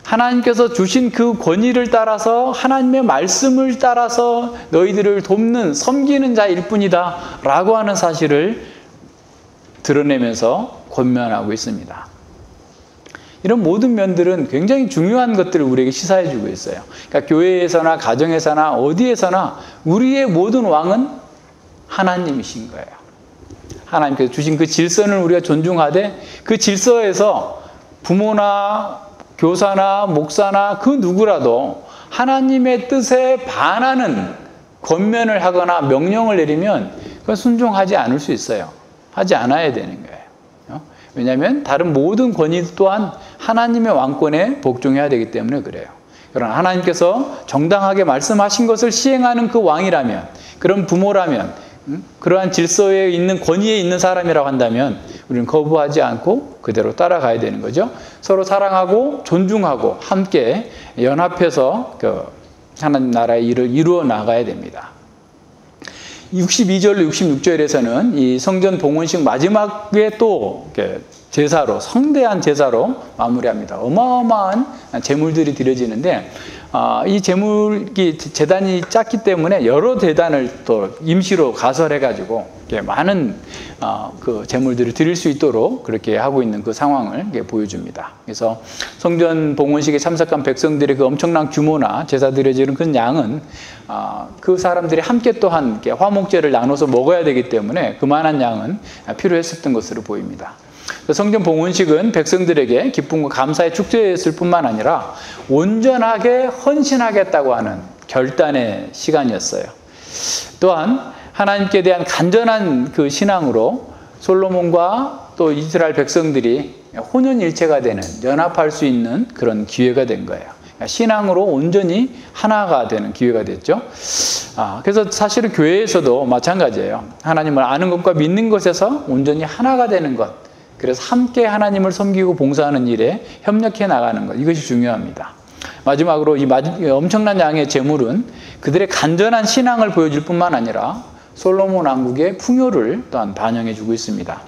하나님께서 주신 그 권위를 따라서 하나님의 말씀을 따라서 너희들을 돕는, 섬기는 자일 뿐이다 라고 하는 사실을 드러내면서 권면하고 있습니다. 이런 모든 면들은 굉장히 중요한 것들을 우리에게 시사해 주고 있어요. 그러니까 교회에서나 가정에서나 어디에서나 우리의 모든 왕은 하나님이신 거예요. 하나님께서 주신 그 질서는 우리가 존중하되 그 질서에서 부모나 교사나 목사나 그 누구라도 하나님의 뜻에 반하는 권면을 하거나 명령을 내리면 그건 순종하지 않을 수 있어요. 하지 않아야 되는 거예요. 왜냐하면 다른 모든 권위 또한 하나님의 왕권에 복종해야 되기 때문에 그래요. 그러나 하나님께서 정당하게 말씀하신 것을 시행하는 그 왕이라면, 그런 부모라면, 그러한 질서에 있는 권위에 있는 사람이라고 한다면 우리는 거부하지 않고 그대로 따라가야 되는 거죠. 서로 사랑하고 존중하고 함께 연합해서 그 하나님 나라의 일을 이루어 나가야 됩니다. 62절로 66절에서는 이 성전 봉헌식 마지막에 또 제사로, 성대한 제사로 마무리합니다. 어마어마한 제물들이 드려지는데 이 제단이 작기 때문에 여러 제단을 또 임시로 가설해가지고 많은 그 제물들을 드릴 수 있도록 그렇게 하고 있는 그 상황을 보여줍니다. 그래서 성전 봉헌식에 참석한 백성들의 그 엄청난 규모나 제사 드려지는 그 양은 그 사람들이 함께 또한 화목제를 나눠서 먹어야 되기 때문에 그만한 양은 필요했었던 것으로 보입니다. 성전 봉헌식은 백성들에게 기쁨과 감사의 축제였을 뿐만 아니라 온전하게 헌신하겠다고 하는 결단의 시간이었어요. 또한 하나님께 대한 간절한 그 신앙으로 솔로몬과 또 이스라엘 백성들이 혼연일체가 되는, 연합할 수 있는 그런 기회가 된 거예요. 신앙으로 온전히 하나가 되는 기회가 됐죠. 그래서 사실은 교회에서도 마찬가지예요. 하나님을 아는 것과 믿는 것에서 온전히 하나가 되는 것. 그래서 함께 하나님을 섬기고 봉사하는 일에 협력해 나가는 것. 이것이 중요합니다. 마지막으로 이 엄청난 양의 재물은 그들의 간절한 신앙을 보여줄 뿐만 아니라 솔로몬 왕국의 풍요를 또한 반영해 주고 있습니다.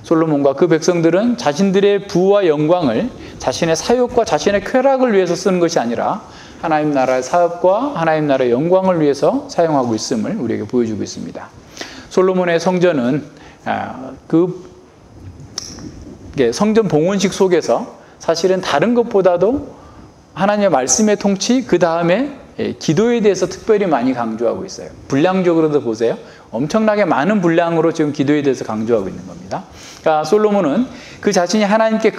솔로몬과 그 백성들은 자신들의 부와 영광을 자신의 사욕과 자신의 쾌락을 위해서 쓰는 것이 아니라 하나님 나라의 사업과 하나님 나라의 영광을 위해서 사용하고 있음을 우리에게 보여주고 있습니다. 솔로몬의 성전은 성전 봉헌식 속에서 사실은 다른 것보다도 하나님의 말씀의 통치, 그 다음에 기도에 대해서 특별히 많이 강조하고 있어요. 분량적으로도 보세요. 엄청나게 많은 분량으로 지금 기도에 대해서 강조하고 있는 겁니다. 그러니까 솔로몬은 그 자신이 하나님께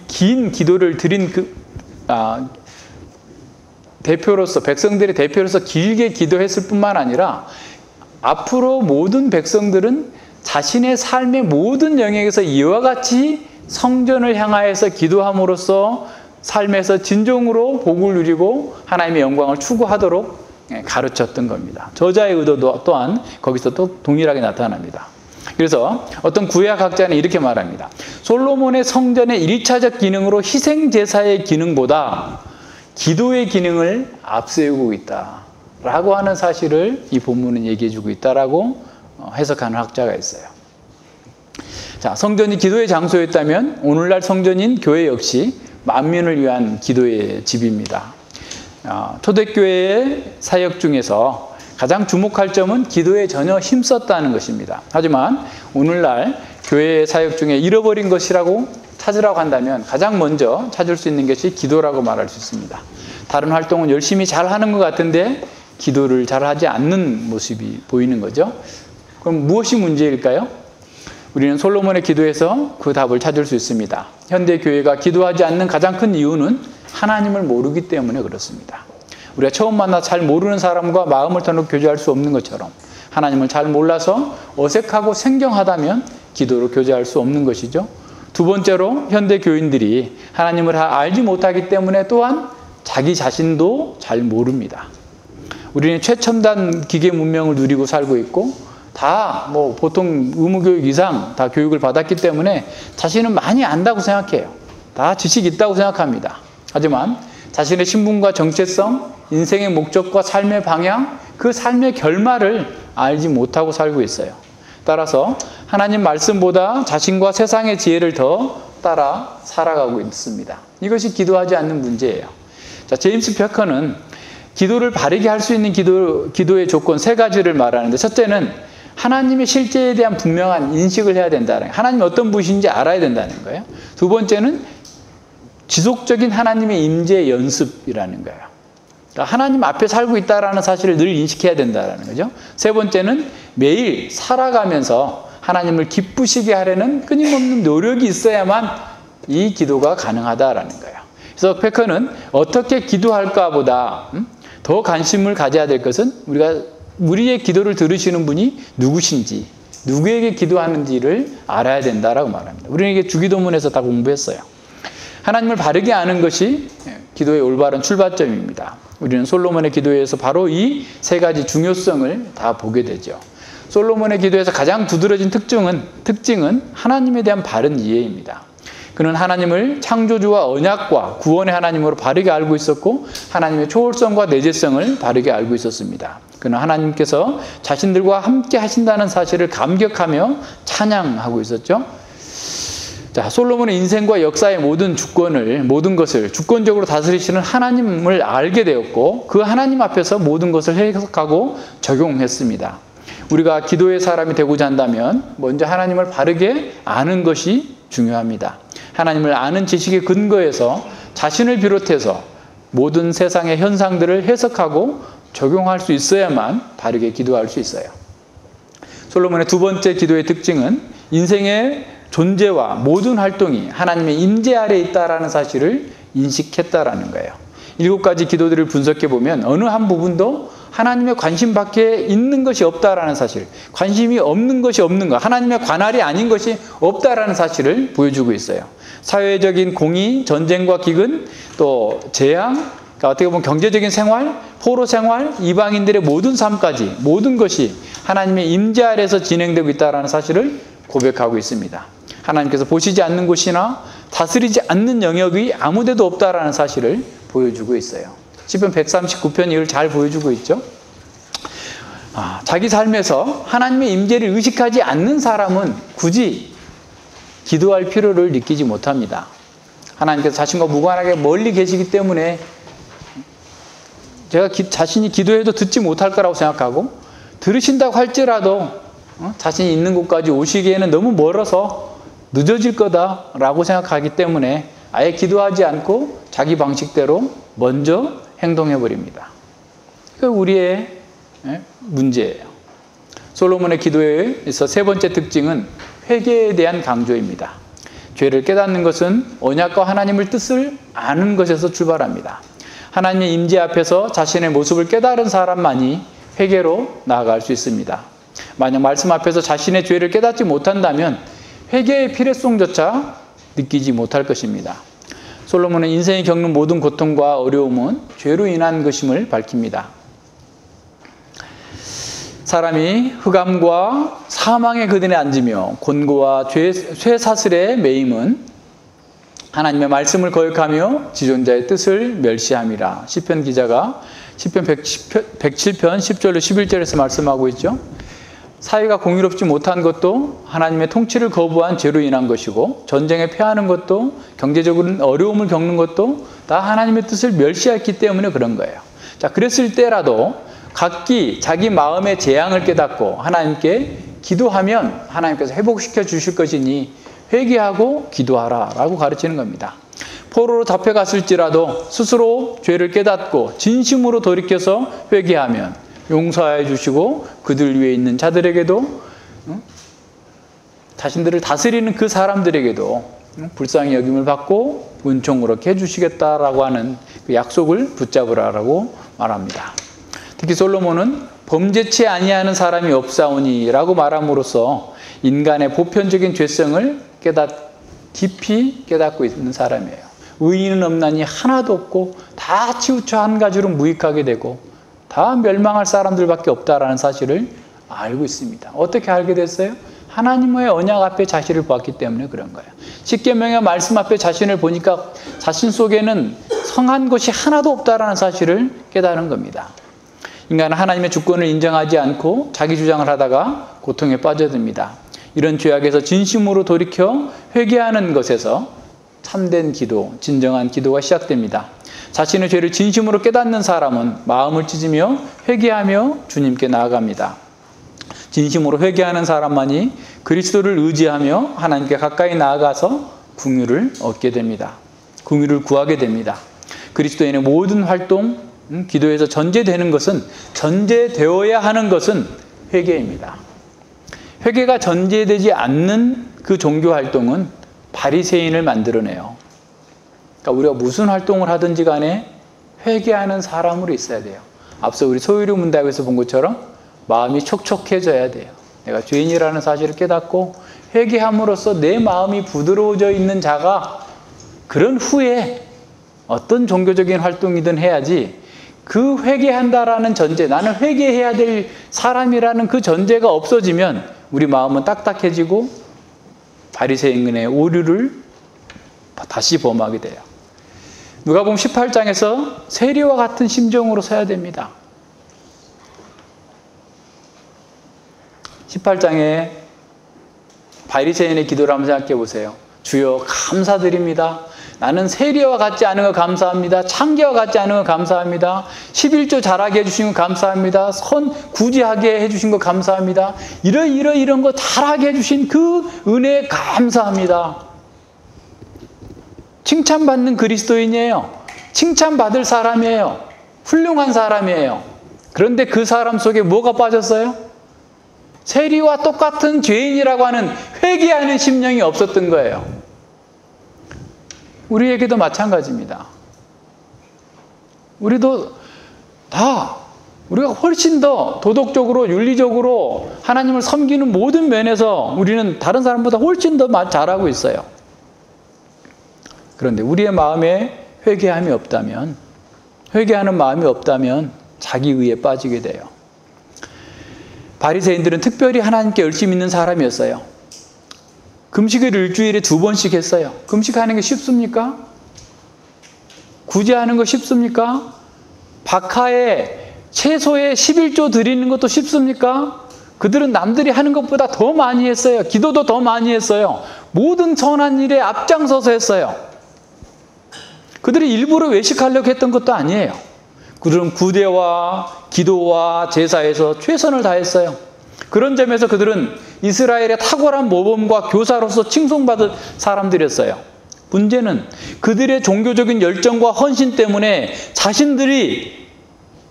긴 기도를 드린 대표로서, 백성들의 대표로서 길게 기도했을 뿐만 아니라 앞으로 모든 백성들은 자신의 삶의 모든 영역에서 이와 같이 성전을 향하여서 기도함으로써 삶에서 진정으로 복을 누리고 하나님의 영광을 추구하도록 가르쳤던 겁니다. 저자의 의도도 또한 거기서 또 동일하게 나타납니다. 그래서 어떤 구약학자는 이렇게 말합니다. 솔로몬의 성전의 1차적 기능으로 희생제사의 기능보다 기도의 기능을 앞세우고 있다라고 하는 사실을 이 본문은 얘기해주고 있다라고 해석하는 학자가 있어요. 자, 성전이 기도의 장소였다면 오늘날 성전인 교회 역시 만민을 위한 기도의 집입니다. 초대교회의 사역 중에서 가장 주목할 점은 기도에 전혀 힘썼다는 것입니다. 하지만 오늘날 교회의 사역 중에 잃어버린 것이라고 찾으라고 한다면 가장 먼저 찾을 수 있는 것이 기도라고 말할 수 있습니다. 다른 활동은 열심히 잘 하는 것 같은데 기도를 잘 하지 않는 모습이 보이는 거죠. 그럼 무엇이 문제일까요? 우리는 솔로몬의 기도에서 그 답을 찾을 수 있습니다. 현대 교회가 기도하지 않는 가장 큰 이유는 하나님을 모르기 때문에 그렇습니다. 우리가 처음 만나 잘 모르는 사람과 마음을 터놓고 교제할 수 없는 것처럼 하나님을 잘 몰라서 어색하고 생경하다면 기도로 교제할 수 없는 것이죠. 두 번째로 현대 교인들이 하나님을 알지 못하기 때문에 또한 자기 자신도 잘 모릅니다. 우리는 최첨단 기계 문명을 누리고 살고 있고 다 보통 의무교육 이상 다 교육을 받았기 때문에 자신은 많이 안다고 생각해요. 다 지식이 있다고 생각합니다. 하지만 자신의 신분과 정체성, 인생의 목적과 삶의 방향, 그 삶의 결말을 알지 못하고 살고 있어요. 따라서 하나님 말씀보다 자신과 세상의 지혜를 더 따라 살아가고 있습니다. 이것이 기도하지 않는 문제예요. 자, 제임스 펴커는 기도를 바르게 할 수 있는 기도의 조건 3가지를 말하는데, 첫째는 하나님의 실제에 대한 분명한 인식을 해야 된다는 거예요. 하나님이 어떤 분이신지 알아야 된다는 거예요. 두 번째는 지속적인 하나님의 임재 연습이라는 거예요. 그러니까 하나님 앞에 살고 있다는 사실을 늘 인식해야 된다는 거죠. 세 번째는 매일 살아가면서 하나님을 기쁘시게 하려는 끊임없는 노력이 있어야만 이 기도가 가능하다라는 거예요. 그래서 퀘커는 어떻게 기도할까 보다 더 관심을 가져야 될 것은 우리의 기도를 들으시는 분이 누구신지, 누구에게 기도하는지를 알아야 된다라고 말합니다. 우리는 이게 주기도문에서 다 공부했어요. 하나님을 바르게 아는 것이 기도의 올바른 출발점입니다. 우리는 솔로몬의 기도에서 바로 이 3가지 중요성을 다 보게 되죠. 솔로몬의 기도에서 가장 두드러진 특징은 하나님에 대한 바른 이해입니다. 그는 하나님을 창조주와 언약과 구원의 하나님으로 바르게 알고 있었고 하나님의 초월성과 내재성을 바르게 알고 있었습니다. 그는 하나님께서 자신들과 함께 하신다는 사실을 감격하며 찬양하고 있었죠. 자, 솔로몬의 인생과 역사의 모든 것을 주권적으로 다스리시는 하나님을 알게 되었고 그 하나님 앞에서 모든 것을 해석하고 적용했습니다. 우리가 기도의 사람이 되고자 한다면 먼저 하나님을 바르게 아는 것이 중요합니다. 하나님을 아는 지식의 근거에서 자신을 비롯해서 모든 세상의 현상들을 해석하고 적용할 수 있어야만 바르게 기도할 수 있어요. 솔로몬의 두 번째 기도의 특징은 인생의 존재와 모든 활동이 하나님의 임재 아래에 있다라는 사실을 인식했다라는 거예요. 7가지 기도들을 분석해 보면 어느 한 부분도 하나님의 관심 밖에 있는 것이 없다라는 사실, 관심이 없는 것이 없는 것, 하나님의 관할이 아닌 것이 없다라는 사실을 보여주고 있어요. 사회적인 공의, 전쟁과 기근, 또 재앙, 그러니까 어떻게 보면 경제적인 생활, 포로 생활, 이방인들의 모든 삶까지 모든 것이 하나님의 임재 아래에서 진행되고 있다는 사실을 고백하고 있습니다. 하나님께서 보시지 않는 곳이나 다스리지 않는 영역이 아무데도 없다라는 사실을 보여주고 있어요. 시편 139편 이걸 잘 보여주고 있죠. 자기 삶에서 하나님의 임재를 의식하지 않는 사람은 굳이 기도할 필요를 느끼지 못합니다. 하나님께서 자신과 무관하게 멀리 계시기 때문에 제가 자신이 기도해도 듣지 못할 거라고 생각하고, 들으신다고 할지라도 자신이 있는 곳까지 오시기에는 너무 멀어서 늦어질 거다라고 생각하기 때문에 아예 기도하지 않고 자기 방식대로 먼저 행동해버립니다. 그게 우리의 문제예요. 솔로몬의 기도에서 세 번째 특징은 회개에 대한 강조입니다. 죄를 깨닫는 것은 언약과 하나님의 뜻을 아는 것에서 출발합니다. 하나님의 임재 앞에서 자신의 모습을 깨달은 사람만이 회개로 나아갈 수 있습니다. 만약 말씀 앞에서 자신의 죄를 깨닫지 못한다면 회개의 필요성조차 느끼지 못할 것입니다. 솔로몬은 인생이 겪는 모든 고통과 어려움은 죄로 인한 것임을 밝힙니다. 사람이 흑암과 사망의 그늘에 앉으며 곤고와 쇠사슬에 매임은 하나님의 말씀을 거역하며 지존자의 뜻을 멸시함이라. 시편 기자가 시편 107편 10절로 11절에서 말씀하고 있죠. 사회가 공의롭지 못한 것도 하나님의 통치를 거부한 죄로 인한 것이고, 전쟁에 패하는 것도, 경제적으로 어려움을 겪는 것도 다 하나님의 뜻을 멸시했기 때문에 그런 거예요. 자, 그랬을 때라도 각기 자기 마음의 재앙을 깨닫고 하나님께 기도하면 하나님께서 회복시켜 주실 것이니 회개하고 기도하라 라고 가르치는 겁니다. 포로로 잡혀갔을지라도 스스로 죄를 깨닫고 진심으로 돌이켜서 회개하면 용서해 주시고, 그들 위에 있는 자들에게도, 자신들을 다스리는 그 사람들에게도 불쌍히 여김을 받고 은총으로 이렇게 해주시겠다라고 하는 그 약속을 붙잡으라라고 말합니다. 특히 솔로몬은 범죄치 아니하는 사람이 없사오니 라고 말함으로써 인간의 보편적인 죄성을 깊이 깨닫고 있는 사람이에요. 의인은 없나니 하나도 없고 다 치우쳐 한 가지로 무익하게 되고 다 멸망할 사람들밖에 없다라는 사실을 알고 있습니다. 어떻게 알게 됐어요? 하나님의 언약 앞에 자신을 보았기 때문에 그런 거예요. 십계명의 말씀 앞에 자신을 보니까 자신 속에는 성한 것이 하나도 없다라는 사실을 깨달은 겁니다. 인간은 하나님의 주권을 인정하지 않고 자기 주장을 하다가 고통에 빠져듭니다. 이런 죄악에서 진심으로 돌이켜 회개하는 것에서 참된 기도, 진정한 기도가 시작됩니다. 자신의 죄를 진심으로 깨닫는 사람은 마음을 찢으며 회개하며 주님께 나아갑니다. 진심으로 회개하는 사람만이 그리스도를 의지하며 하나님께 가까이 나아가서 긍휼을 얻게 됩니다. 긍휼을 구하게 됩니다. 그리스도인의 모든 활동, 기도에서 전제되는 것은, 전제되어야 하는 것은 회개입니다. 회개가 전제되지 않는 그 종교 활동은 바리새인을 만들어내요. 그러니까 우리가 무슨 활동을 하든지 간에 회개하는 사람으로 있어야 돼요. 앞서 우리 소유리 문답에서 본 것처럼 마음이 촉촉해져야 돼요. 내가 죄인이라는 사실을 깨닫고 회개함으로써 내 마음이 부드러워져 있는 자가 그런 후에 어떤 종교적인 활동이든 해야지, 그 회개한다라는 전제, 나는 회개해야 될 사람이라는 그 전제가 없어지면 우리 마음은 딱딱해지고 바리새인의 오류를 다시 범하게 돼요. 누가복음 18장에서 세리와 같은 심정으로 서야 됩니다. 18장에 바리새인의 기도를 한번 생각해 보세요. 주여 감사드립니다. 나는 세리와 같지 않은 거 감사합니다. 창기와 같지 않은 거 감사합니다. 11조 잘하게 해주신 거 감사합니다. 구제하게 해주신 거 감사합니다. 이런 거 잘하게 해주신 그 은혜에 감사합니다. 칭찬받는 그리스도인이에요. 칭찬받을 사람이에요. 훌륭한 사람이에요. 그런데 그 사람 속에 뭐가 빠졌어요? 세리와 똑같은 죄인이라고 하는 회개하는 심령이 없었던 거예요. 우리에게도 마찬가지입니다. 우리도 우리가 훨씬 더 도덕적으로, 윤리적으로 하나님을 섬기는 모든 면에서 우리는 다른 사람보다 훨씬 더 잘하고 있어요. 그런데 우리의 마음에 회개함이 없다면 회개하는 마음이 없다면 자기 의에 빠지게 돼요. 바리새인들은 특별히 하나님께 열심히 믿는 사람이었어요. 금식을 일주일에 2번씩 했어요. 금식하는 게 쉽습니까? 구제하는 거 쉽습니까? 박하에 채소에 11조 드리는 것도 쉽습니까? 그들은 남들이 하는 것보다 더 많이 했어요. 기도도 더 많이 했어요. 모든 선한 일에 앞장서서 했어요. 그들이 일부러 외식하려고 했던 것도 아니에요. 그들은 구제와 기도와 제사에서 최선을 다했어요. 그런 점에서 그들은 이스라엘의 탁월한 모범과 교사로서 칭송받을 사람들이었어요. 문제는 그들의 종교적인 열정과 헌신 때문에 자신들이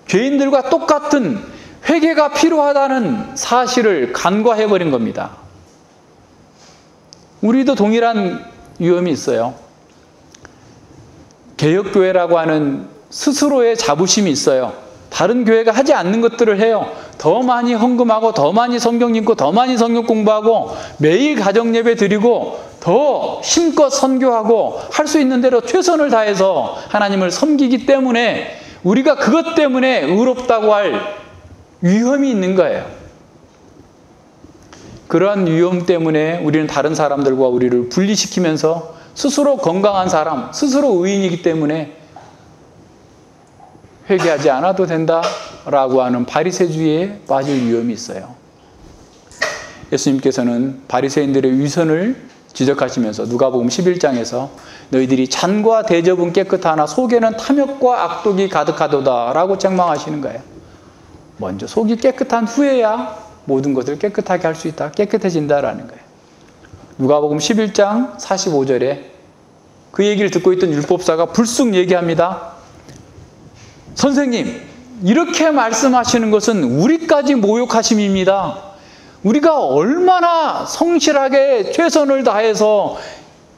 죄인들과 똑같은 회개가 필요하다는 사실을 간과해버린 겁니다. 우리도 동일한 위험이 있어요. 개혁교회라고 하는 스스로의 자부심이 있어요. 다른 교회가 하지 않는 것들을 해요. 더 많이 헌금하고 더 많이 성경 읽고 더 많이 성경 공부하고 매일 가정예배 드리고 더 힘껏 선교하고 할 수 있는 대로 최선을 다해서 하나님을 섬기기 때문에 우리가 그것 때문에 의롭다고 할 위험이 있는 거예요. 그러한 위험 때문에 우리는 다른 사람들과 우리를 분리시키면서 스스로 건강한 사람, 스스로 의인이기 때문에 회개하지 않아도 된다라고 하는 바리새주의에 빠질 위험이 있어요. 예수님께서는 바리새인들의 위선을 지적하시면서 누가복음 11장에서 너희들이 잔과 대접은 깨끗하나 속에는 탐욕과 악독이 가득하도다 라고 책망하시는 거예요. 먼저 속이 깨끗한 후에야 모든 것을 깨끗하게 할 수 있다. 깨끗해진다라는 거예요. 누가복음 11장 45절에 그 얘기를 듣고 있던 율법사가 불쑥 얘기합니다. 선생님, 이렇게 말씀하시는 것은 우리까지 모욕하심입니다. 우리가 얼마나 성실하게 최선을 다해서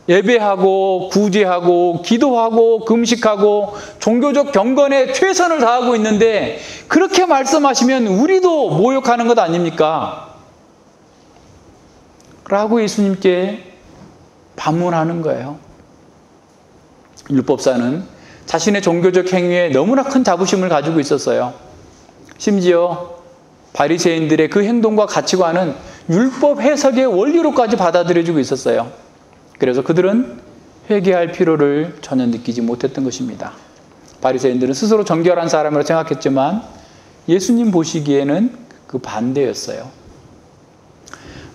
예배하고 구제하고 기도하고 금식하고 종교적 경건에 최선을 다하고 있는데 그렇게 말씀하시면 우리도 모욕하는 것 아닙니까? 라고 예수님께 반문하는 거예요. 율법사는 자신의 종교적 행위에 너무나 큰 자부심을 가지고 있었어요. 심지어 바리새인들의 그 행동과 가치관은 율법 해석의 원리로까지 받아들여지고 있었어요. 그래서 그들은 회개할 필요를 전혀 느끼지 못했던 것입니다. 바리새인들은 스스로 정결한 사람으로 생각했지만 예수님 보시기에는 그 반대였어요.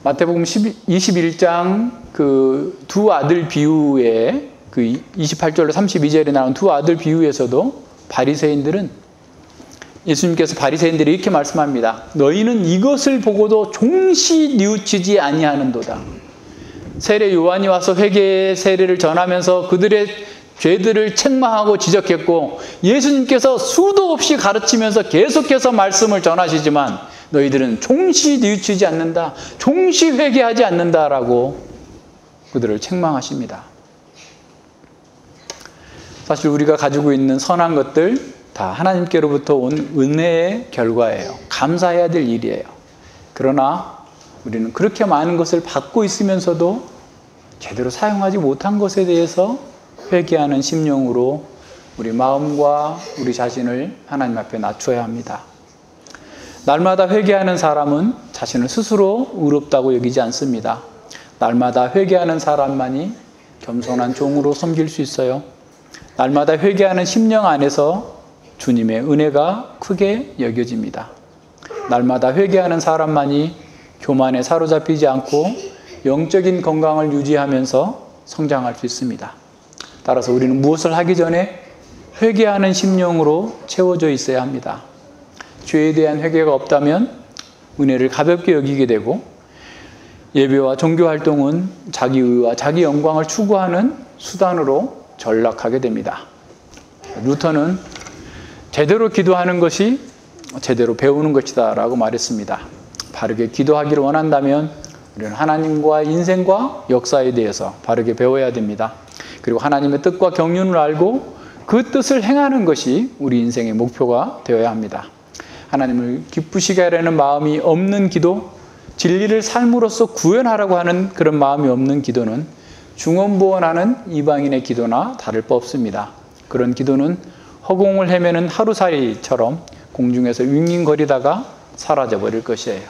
마태복음 21장 그 두 아들 비유에 그 28절로 32절에 나온 두 아들 비유에서도 바리새인들은 예수님께서 바리새인들이 이렇게 말씀합니다. 너희는 이것을 보고도 종시 뉘우치지 아니하는도다. 세례 요한이 와서 회개의 세례를 전하면서 그들의 죄들을 책망하고 지적했고 예수님께서 수도 없이 가르치면서 계속해서 말씀을 전하시지만 너희들은 종시 뉘우치지 않는다. 종시 회개하지 않는다라고 그들을 책망하십니다. 사실 우리가 가지고 있는 선한 것들 다 하나님께로부터 온 은혜의 결과예요. 감사해야 될 일이에요. 그러나 우리는 그렇게 많은 것을 받고 있으면서도 제대로 사용하지 못한 것에 대해서 회개하는 심령으로 우리 마음과 우리 자신을 하나님 앞에 낮춰야 합니다. 날마다 회개하는 사람은 자신을 스스로 의롭다고 여기지 않습니다. 날마다 회개하는 사람만이 겸손한 종으로 섬길 수 있어요. 날마다 회개하는 심령 안에서 주님의 은혜가 크게 여겨집니다. 날마다 회개하는 사람만이 교만에 사로잡히지 않고 영적인 건강을 유지하면서 성장할 수 있습니다. 따라서 우리는 무엇을 하기 전에 회개하는 심령으로 채워져 있어야 합니다. 죄에 대한 회개가 없다면 은혜를 가볍게 여기게 되고 예배와 종교활동은 자기의와 자기 영광을 추구하는 수단으로 전락하게 됩니다. 루터는 제대로 기도하는 것이 제대로 배우는 것이다 라고 말했습니다. 바르게 기도하기를 원한다면 우리는 하나님과 인생과 역사에 대해서 바르게 배워야 됩니다. 그리고 하나님의 뜻과 경륜을 알고 그 뜻을 행하는 것이 우리 인생의 목표가 되어야 합니다. 하나님을 기쁘시게 하려는 마음이 없는 기도, 진리를 삶으로써 구현하라고 하는 그런 마음이 없는 기도는 중언부언하는 이방인의 기도나 다를 바 없습니다. 그런 기도는 허공을 헤매는 하루살이처럼 공중에서 윙윙거리다가 사라져버릴 것이에요.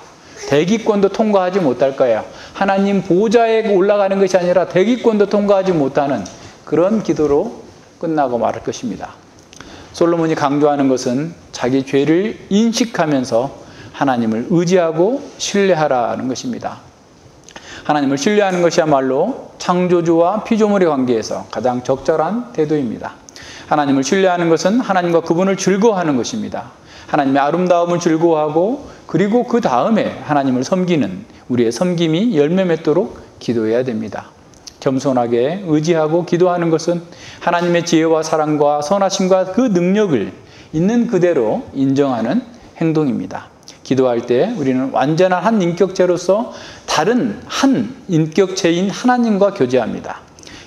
대기권도 통과하지 못할 거예요. 하나님 보좌에 올라가는 것이 아니라 대기권도 통과하지 못하는 그런 기도로 끝나고 말할 것입니다. 솔로몬이 강조하는 것은 자기 죄를 인식하면서 하나님을 의지하고 신뢰하라는 것입니다. 하나님을 신뢰하는 것이야말로 창조주와 피조물의 관계에서 가장 적절한 태도입니다. 하나님을 신뢰하는 것은 하나님과 그분을 즐거워하는 것입니다. 하나님의 아름다움을 즐거워하고 그리고 그 다음에 하나님을 섬기는 우리의 섬김이 열매 맺도록 기도해야 됩니다. 겸손하게 의지하고 기도하는 것은 하나님의 지혜와 사랑과 선하심과 그 능력을 있는 그대로 인정하는 행동입니다. 기도할 때 우리는 완전한 한 인격체로서 다른 한 인격체인 하나님과 교제합니다.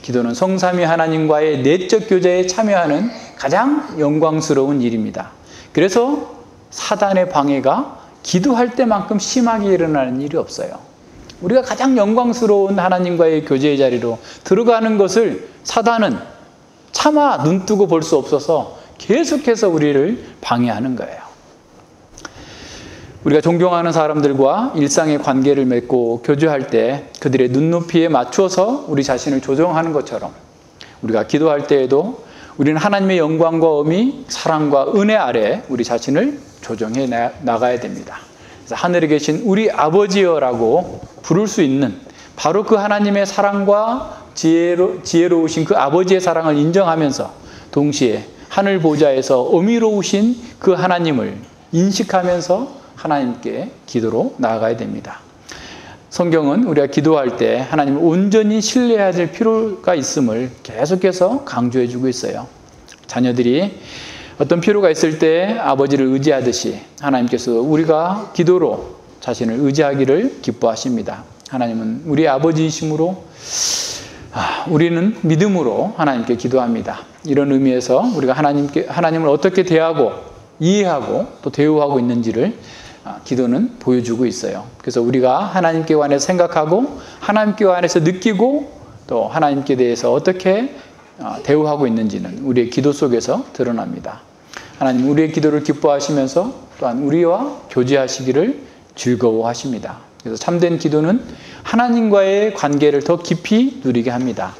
기도는 성삼위 하나님과의 내적 교제에 참여하는 가장 영광스러운 일입니다. 그래서 사단의 방해가 기도할 때만큼 심하게 일어나는 일이 없어요. 우리가 가장 영광스러운 하나님과의 교제의 자리로 들어가는 것을 사단은 차마 눈뜨고 볼 수 없어서 계속해서 우리를 방해하는 거예요. 우리가 존경하는 사람들과 일상의 관계를 맺고 교제할 때 그들의 눈높이에 맞춰서 우리 자신을 조정하는 것처럼 우리가 기도할 때에도 우리는 하나님의 영광과 엄이 사랑과 은혜 아래 우리 자신을 조정해 나가야 됩니다. 그래서 하늘에 계신 우리 아버지여라고 부를 수 있는 바로 그 하나님의 사랑과 지혜로우신 그 아버지의 사랑을 인정하면서 동시에 하늘 보좌에서 어미로우신 그 하나님을 인식하면서 하나님께 기도로 나아가야 됩니다. 성경은 우리가 기도할 때 하나님을 온전히 신뢰해야 될 필요가 있음을 계속해서 강조해 주고 있어요. 자녀들이 어떤 필요가 있을 때 아버지를 의지하듯이 하나님께서 우리가 기도로 자신을 의지하기를 기뻐하십니다. 하나님은 우리 아버지이심으로 우리는 믿음으로 하나님께 기도합니다. 이런 의미에서 우리가 하나님을 어떻게 대하고 이해하고 또 대우하고 있는지를 기도는 보여주고 있어요. 그래서 우리가 하나님께 관해서 생각하고 하나님께 관해서 느끼고 또 하나님께 대해서 어떻게 대우하고 있는지는 우리의 기도 속에서 드러납니다. 하나님 우리의 기도를 기뻐하시면서 또한 우리와 교제하시기를 즐거워하십니다. 그래서 참된 기도는 하나님과의 관계를 더 깊이 누리게 합니다.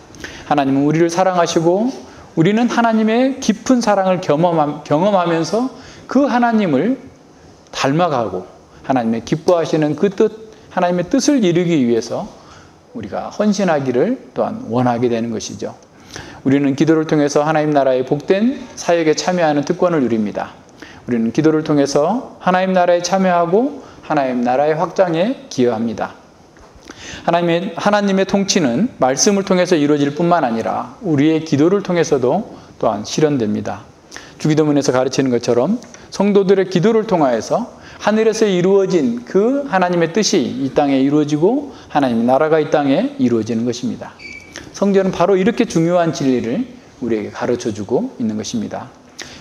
하나님은 우리를 사랑하시고 우리는 하나님의 깊은 사랑을 경험하면서 그 하나님을 닮아가고 하나님의 기뻐하시는 그 뜻, 하나님의 뜻을 이루기 위해서 우리가 헌신하기를 또한 원하게 되는 것이죠. 우리는 기도를 통해서 하나님 나라의 복된 사역에 참여하는 특권을 누립니다. 우리는 기도를 통해서 하나님 나라에 참여하고 하나님 나라의 확장에 기여합니다. 하나님의 통치는 말씀을 통해서 이루어질 뿐만 아니라 우리의 기도를 통해서도 또한 실현됩니다. 주기도문에서 가르치는 것처럼 성도들의 기도를 통하여서 하늘에서 이루어진 그 하나님의 뜻이 이 땅에 이루어지고 하나님의 나라가 이 땅에 이루어지는 것입니다. 성전은 바로 이렇게 중요한 진리를 우리에게 가르쳐주고 있는 것입니다.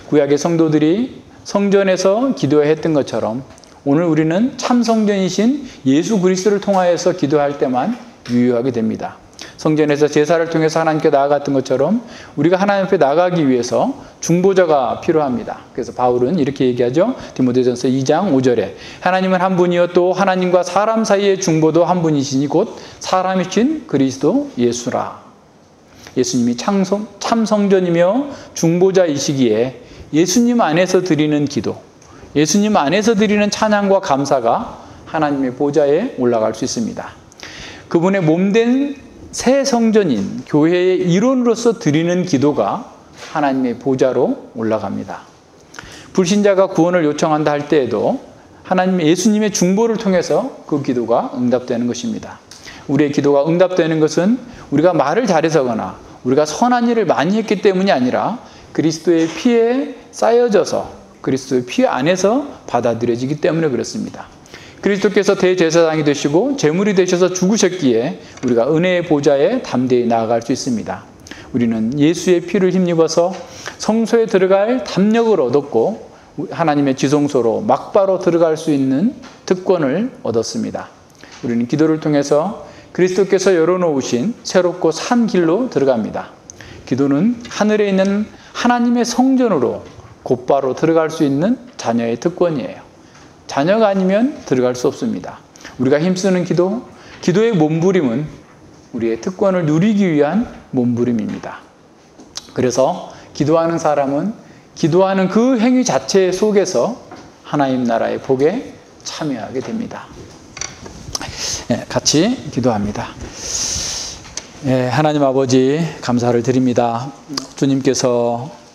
구약의 성도들이 성전에서 기도했던 것처럼 오늘 우리는 참 성전이신 예수 그리스도를 통하여서 기도할 때만 유효하게 됩니다. 성전에서 제사를 통해서 하나님께 나아갔던 것처럼 우리가 하나님 앞에 나가기 위해서 중보자가 필요합니다. 그래서 바울은 이렇게 얘기하죠. 디모데전서 2장 5절에 하나님은 한 분이요 또 하나님과 사람 사이의 중보도 한 분이시니 곧 사람이신 그리스도 예수라. 예수님이 참 성전이며 중보자이시기에 예수님 안에서 드리는 기도, 예수님 안에서 드리는 찬양과 감사가 하나님의 보좌에 올라갈 수 있습니다. 그분의 몸된 새 성전인 교회의 일원으로서 드리는 기도가 하나님의 보좌로 올라갑니다. 불신자가 구원을 요청한다 할 때에도 예수님의 중보를 통해서 그 기도가 응답되는 것입니다. 우리의 기도가 응답되는 것은 우리가 말을 잘해서거나 우리가 선한 일을 많이 했기 때문이 아니라 그리스도의 피에 쌓여져서 그리스도의 피 안에서 받아들여지기 때문에 그렇습니다. 그리스도께서 대제사장이 되시고 제물이 되셔서 죽으셨기에 우리가 은혜의 보좌에 담대히 나아갈 수 있습니다. 우리는 예수의 피를 힘입어서 성소에 들어갈 담력을 얻었고 하나님의 지성소로 막바로 들어갈 수 있는 특권을 얻었습니다. 우리는 기도를 통해서 그리스도께서 열어놓으신 새롭고 산 길로 들어갑니다. 기도는 하늘에 있는 하나님의 성전으로 곧바로 들어갈 수 있는 자녀의 특권이에요. 자녀가 아니면 들어갈 수 없습니다. 우리가 힘쓰는 기도, 기도의 몸부림은 우리의 특권을 누리기 위한 몸부림입니다. 그래서 기도하는 사람은 기도하는 그 행위 자체 속에서 하나님 나라의 복에 참여하게 됩니다. 같이 기도합니다. 하나님 아버지 감사를 드립니다. 주님께서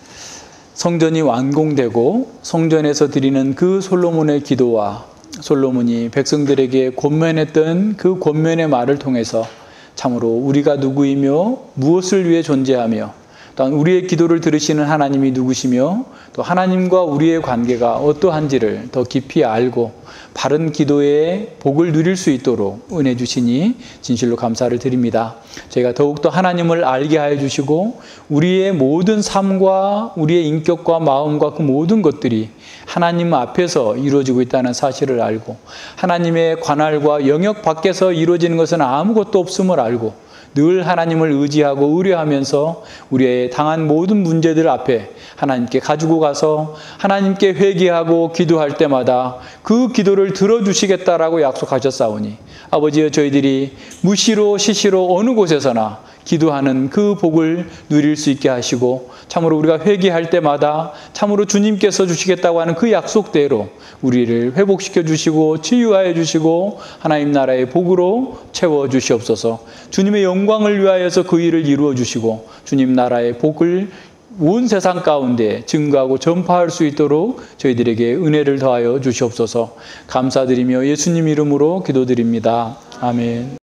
성전이 완공되고 성전에서 드리는 그 솔로몬의 기도와 솔로몬이 백성들에게 권면했던 그 권면의 말을 통해서 참으로 우리가 누구이며 무엇을 위해 존재하며 또한 우리의 기도를 들으시는 하나님이 누구시며 또 하나님과 우리의 관계가 어떠한지를 더 깊이 알고 바른 기도의 복을 누릴 수 있도록 은혜 주시니 진실로 감사를 드립니다. 저희가 더욱더 하나님을 알게 하여 주시고 우리의 모든 삶과 우리의 인격과 마음과 그 모든 것들이 하나님 앞에서 이루어지고 있다는 사실을 알고 하나님의 관할과 영역 밖에서 이루어지는 것은 아무것도 없음을 알고 늘 하나님을 의지하고 의뢰하면서 우리의 당한 모든 문제들 앞에 하나님께 가지고 가서 하나님께 회개하고 기도할 때마다 그 기도를 들어주시겠다라고 약속하셨사오니 아버지여 저희들이 무시로 시시로 어느 곳에서나 기도하는 그 복을 누릴 수 있게 하시고 참으로 우리가 회개할 때마다 참으로 주님께서 주시겠다고 하는 그 약속대로 우리를 회복시켜 주시고 치유하여 주시고 하나님 나라의 복으로 채워 주시옵소서. 주님의 영광을 위하여서 그 일을 이루어 주시고 주님 나라의 복을 온 세상 가운데 증거하고 전파할 수 있도록 저희들에게 은혜를 더하여 주시옵소서. 감사드리며 예수님 이름으로 기도드립니다. 아멘.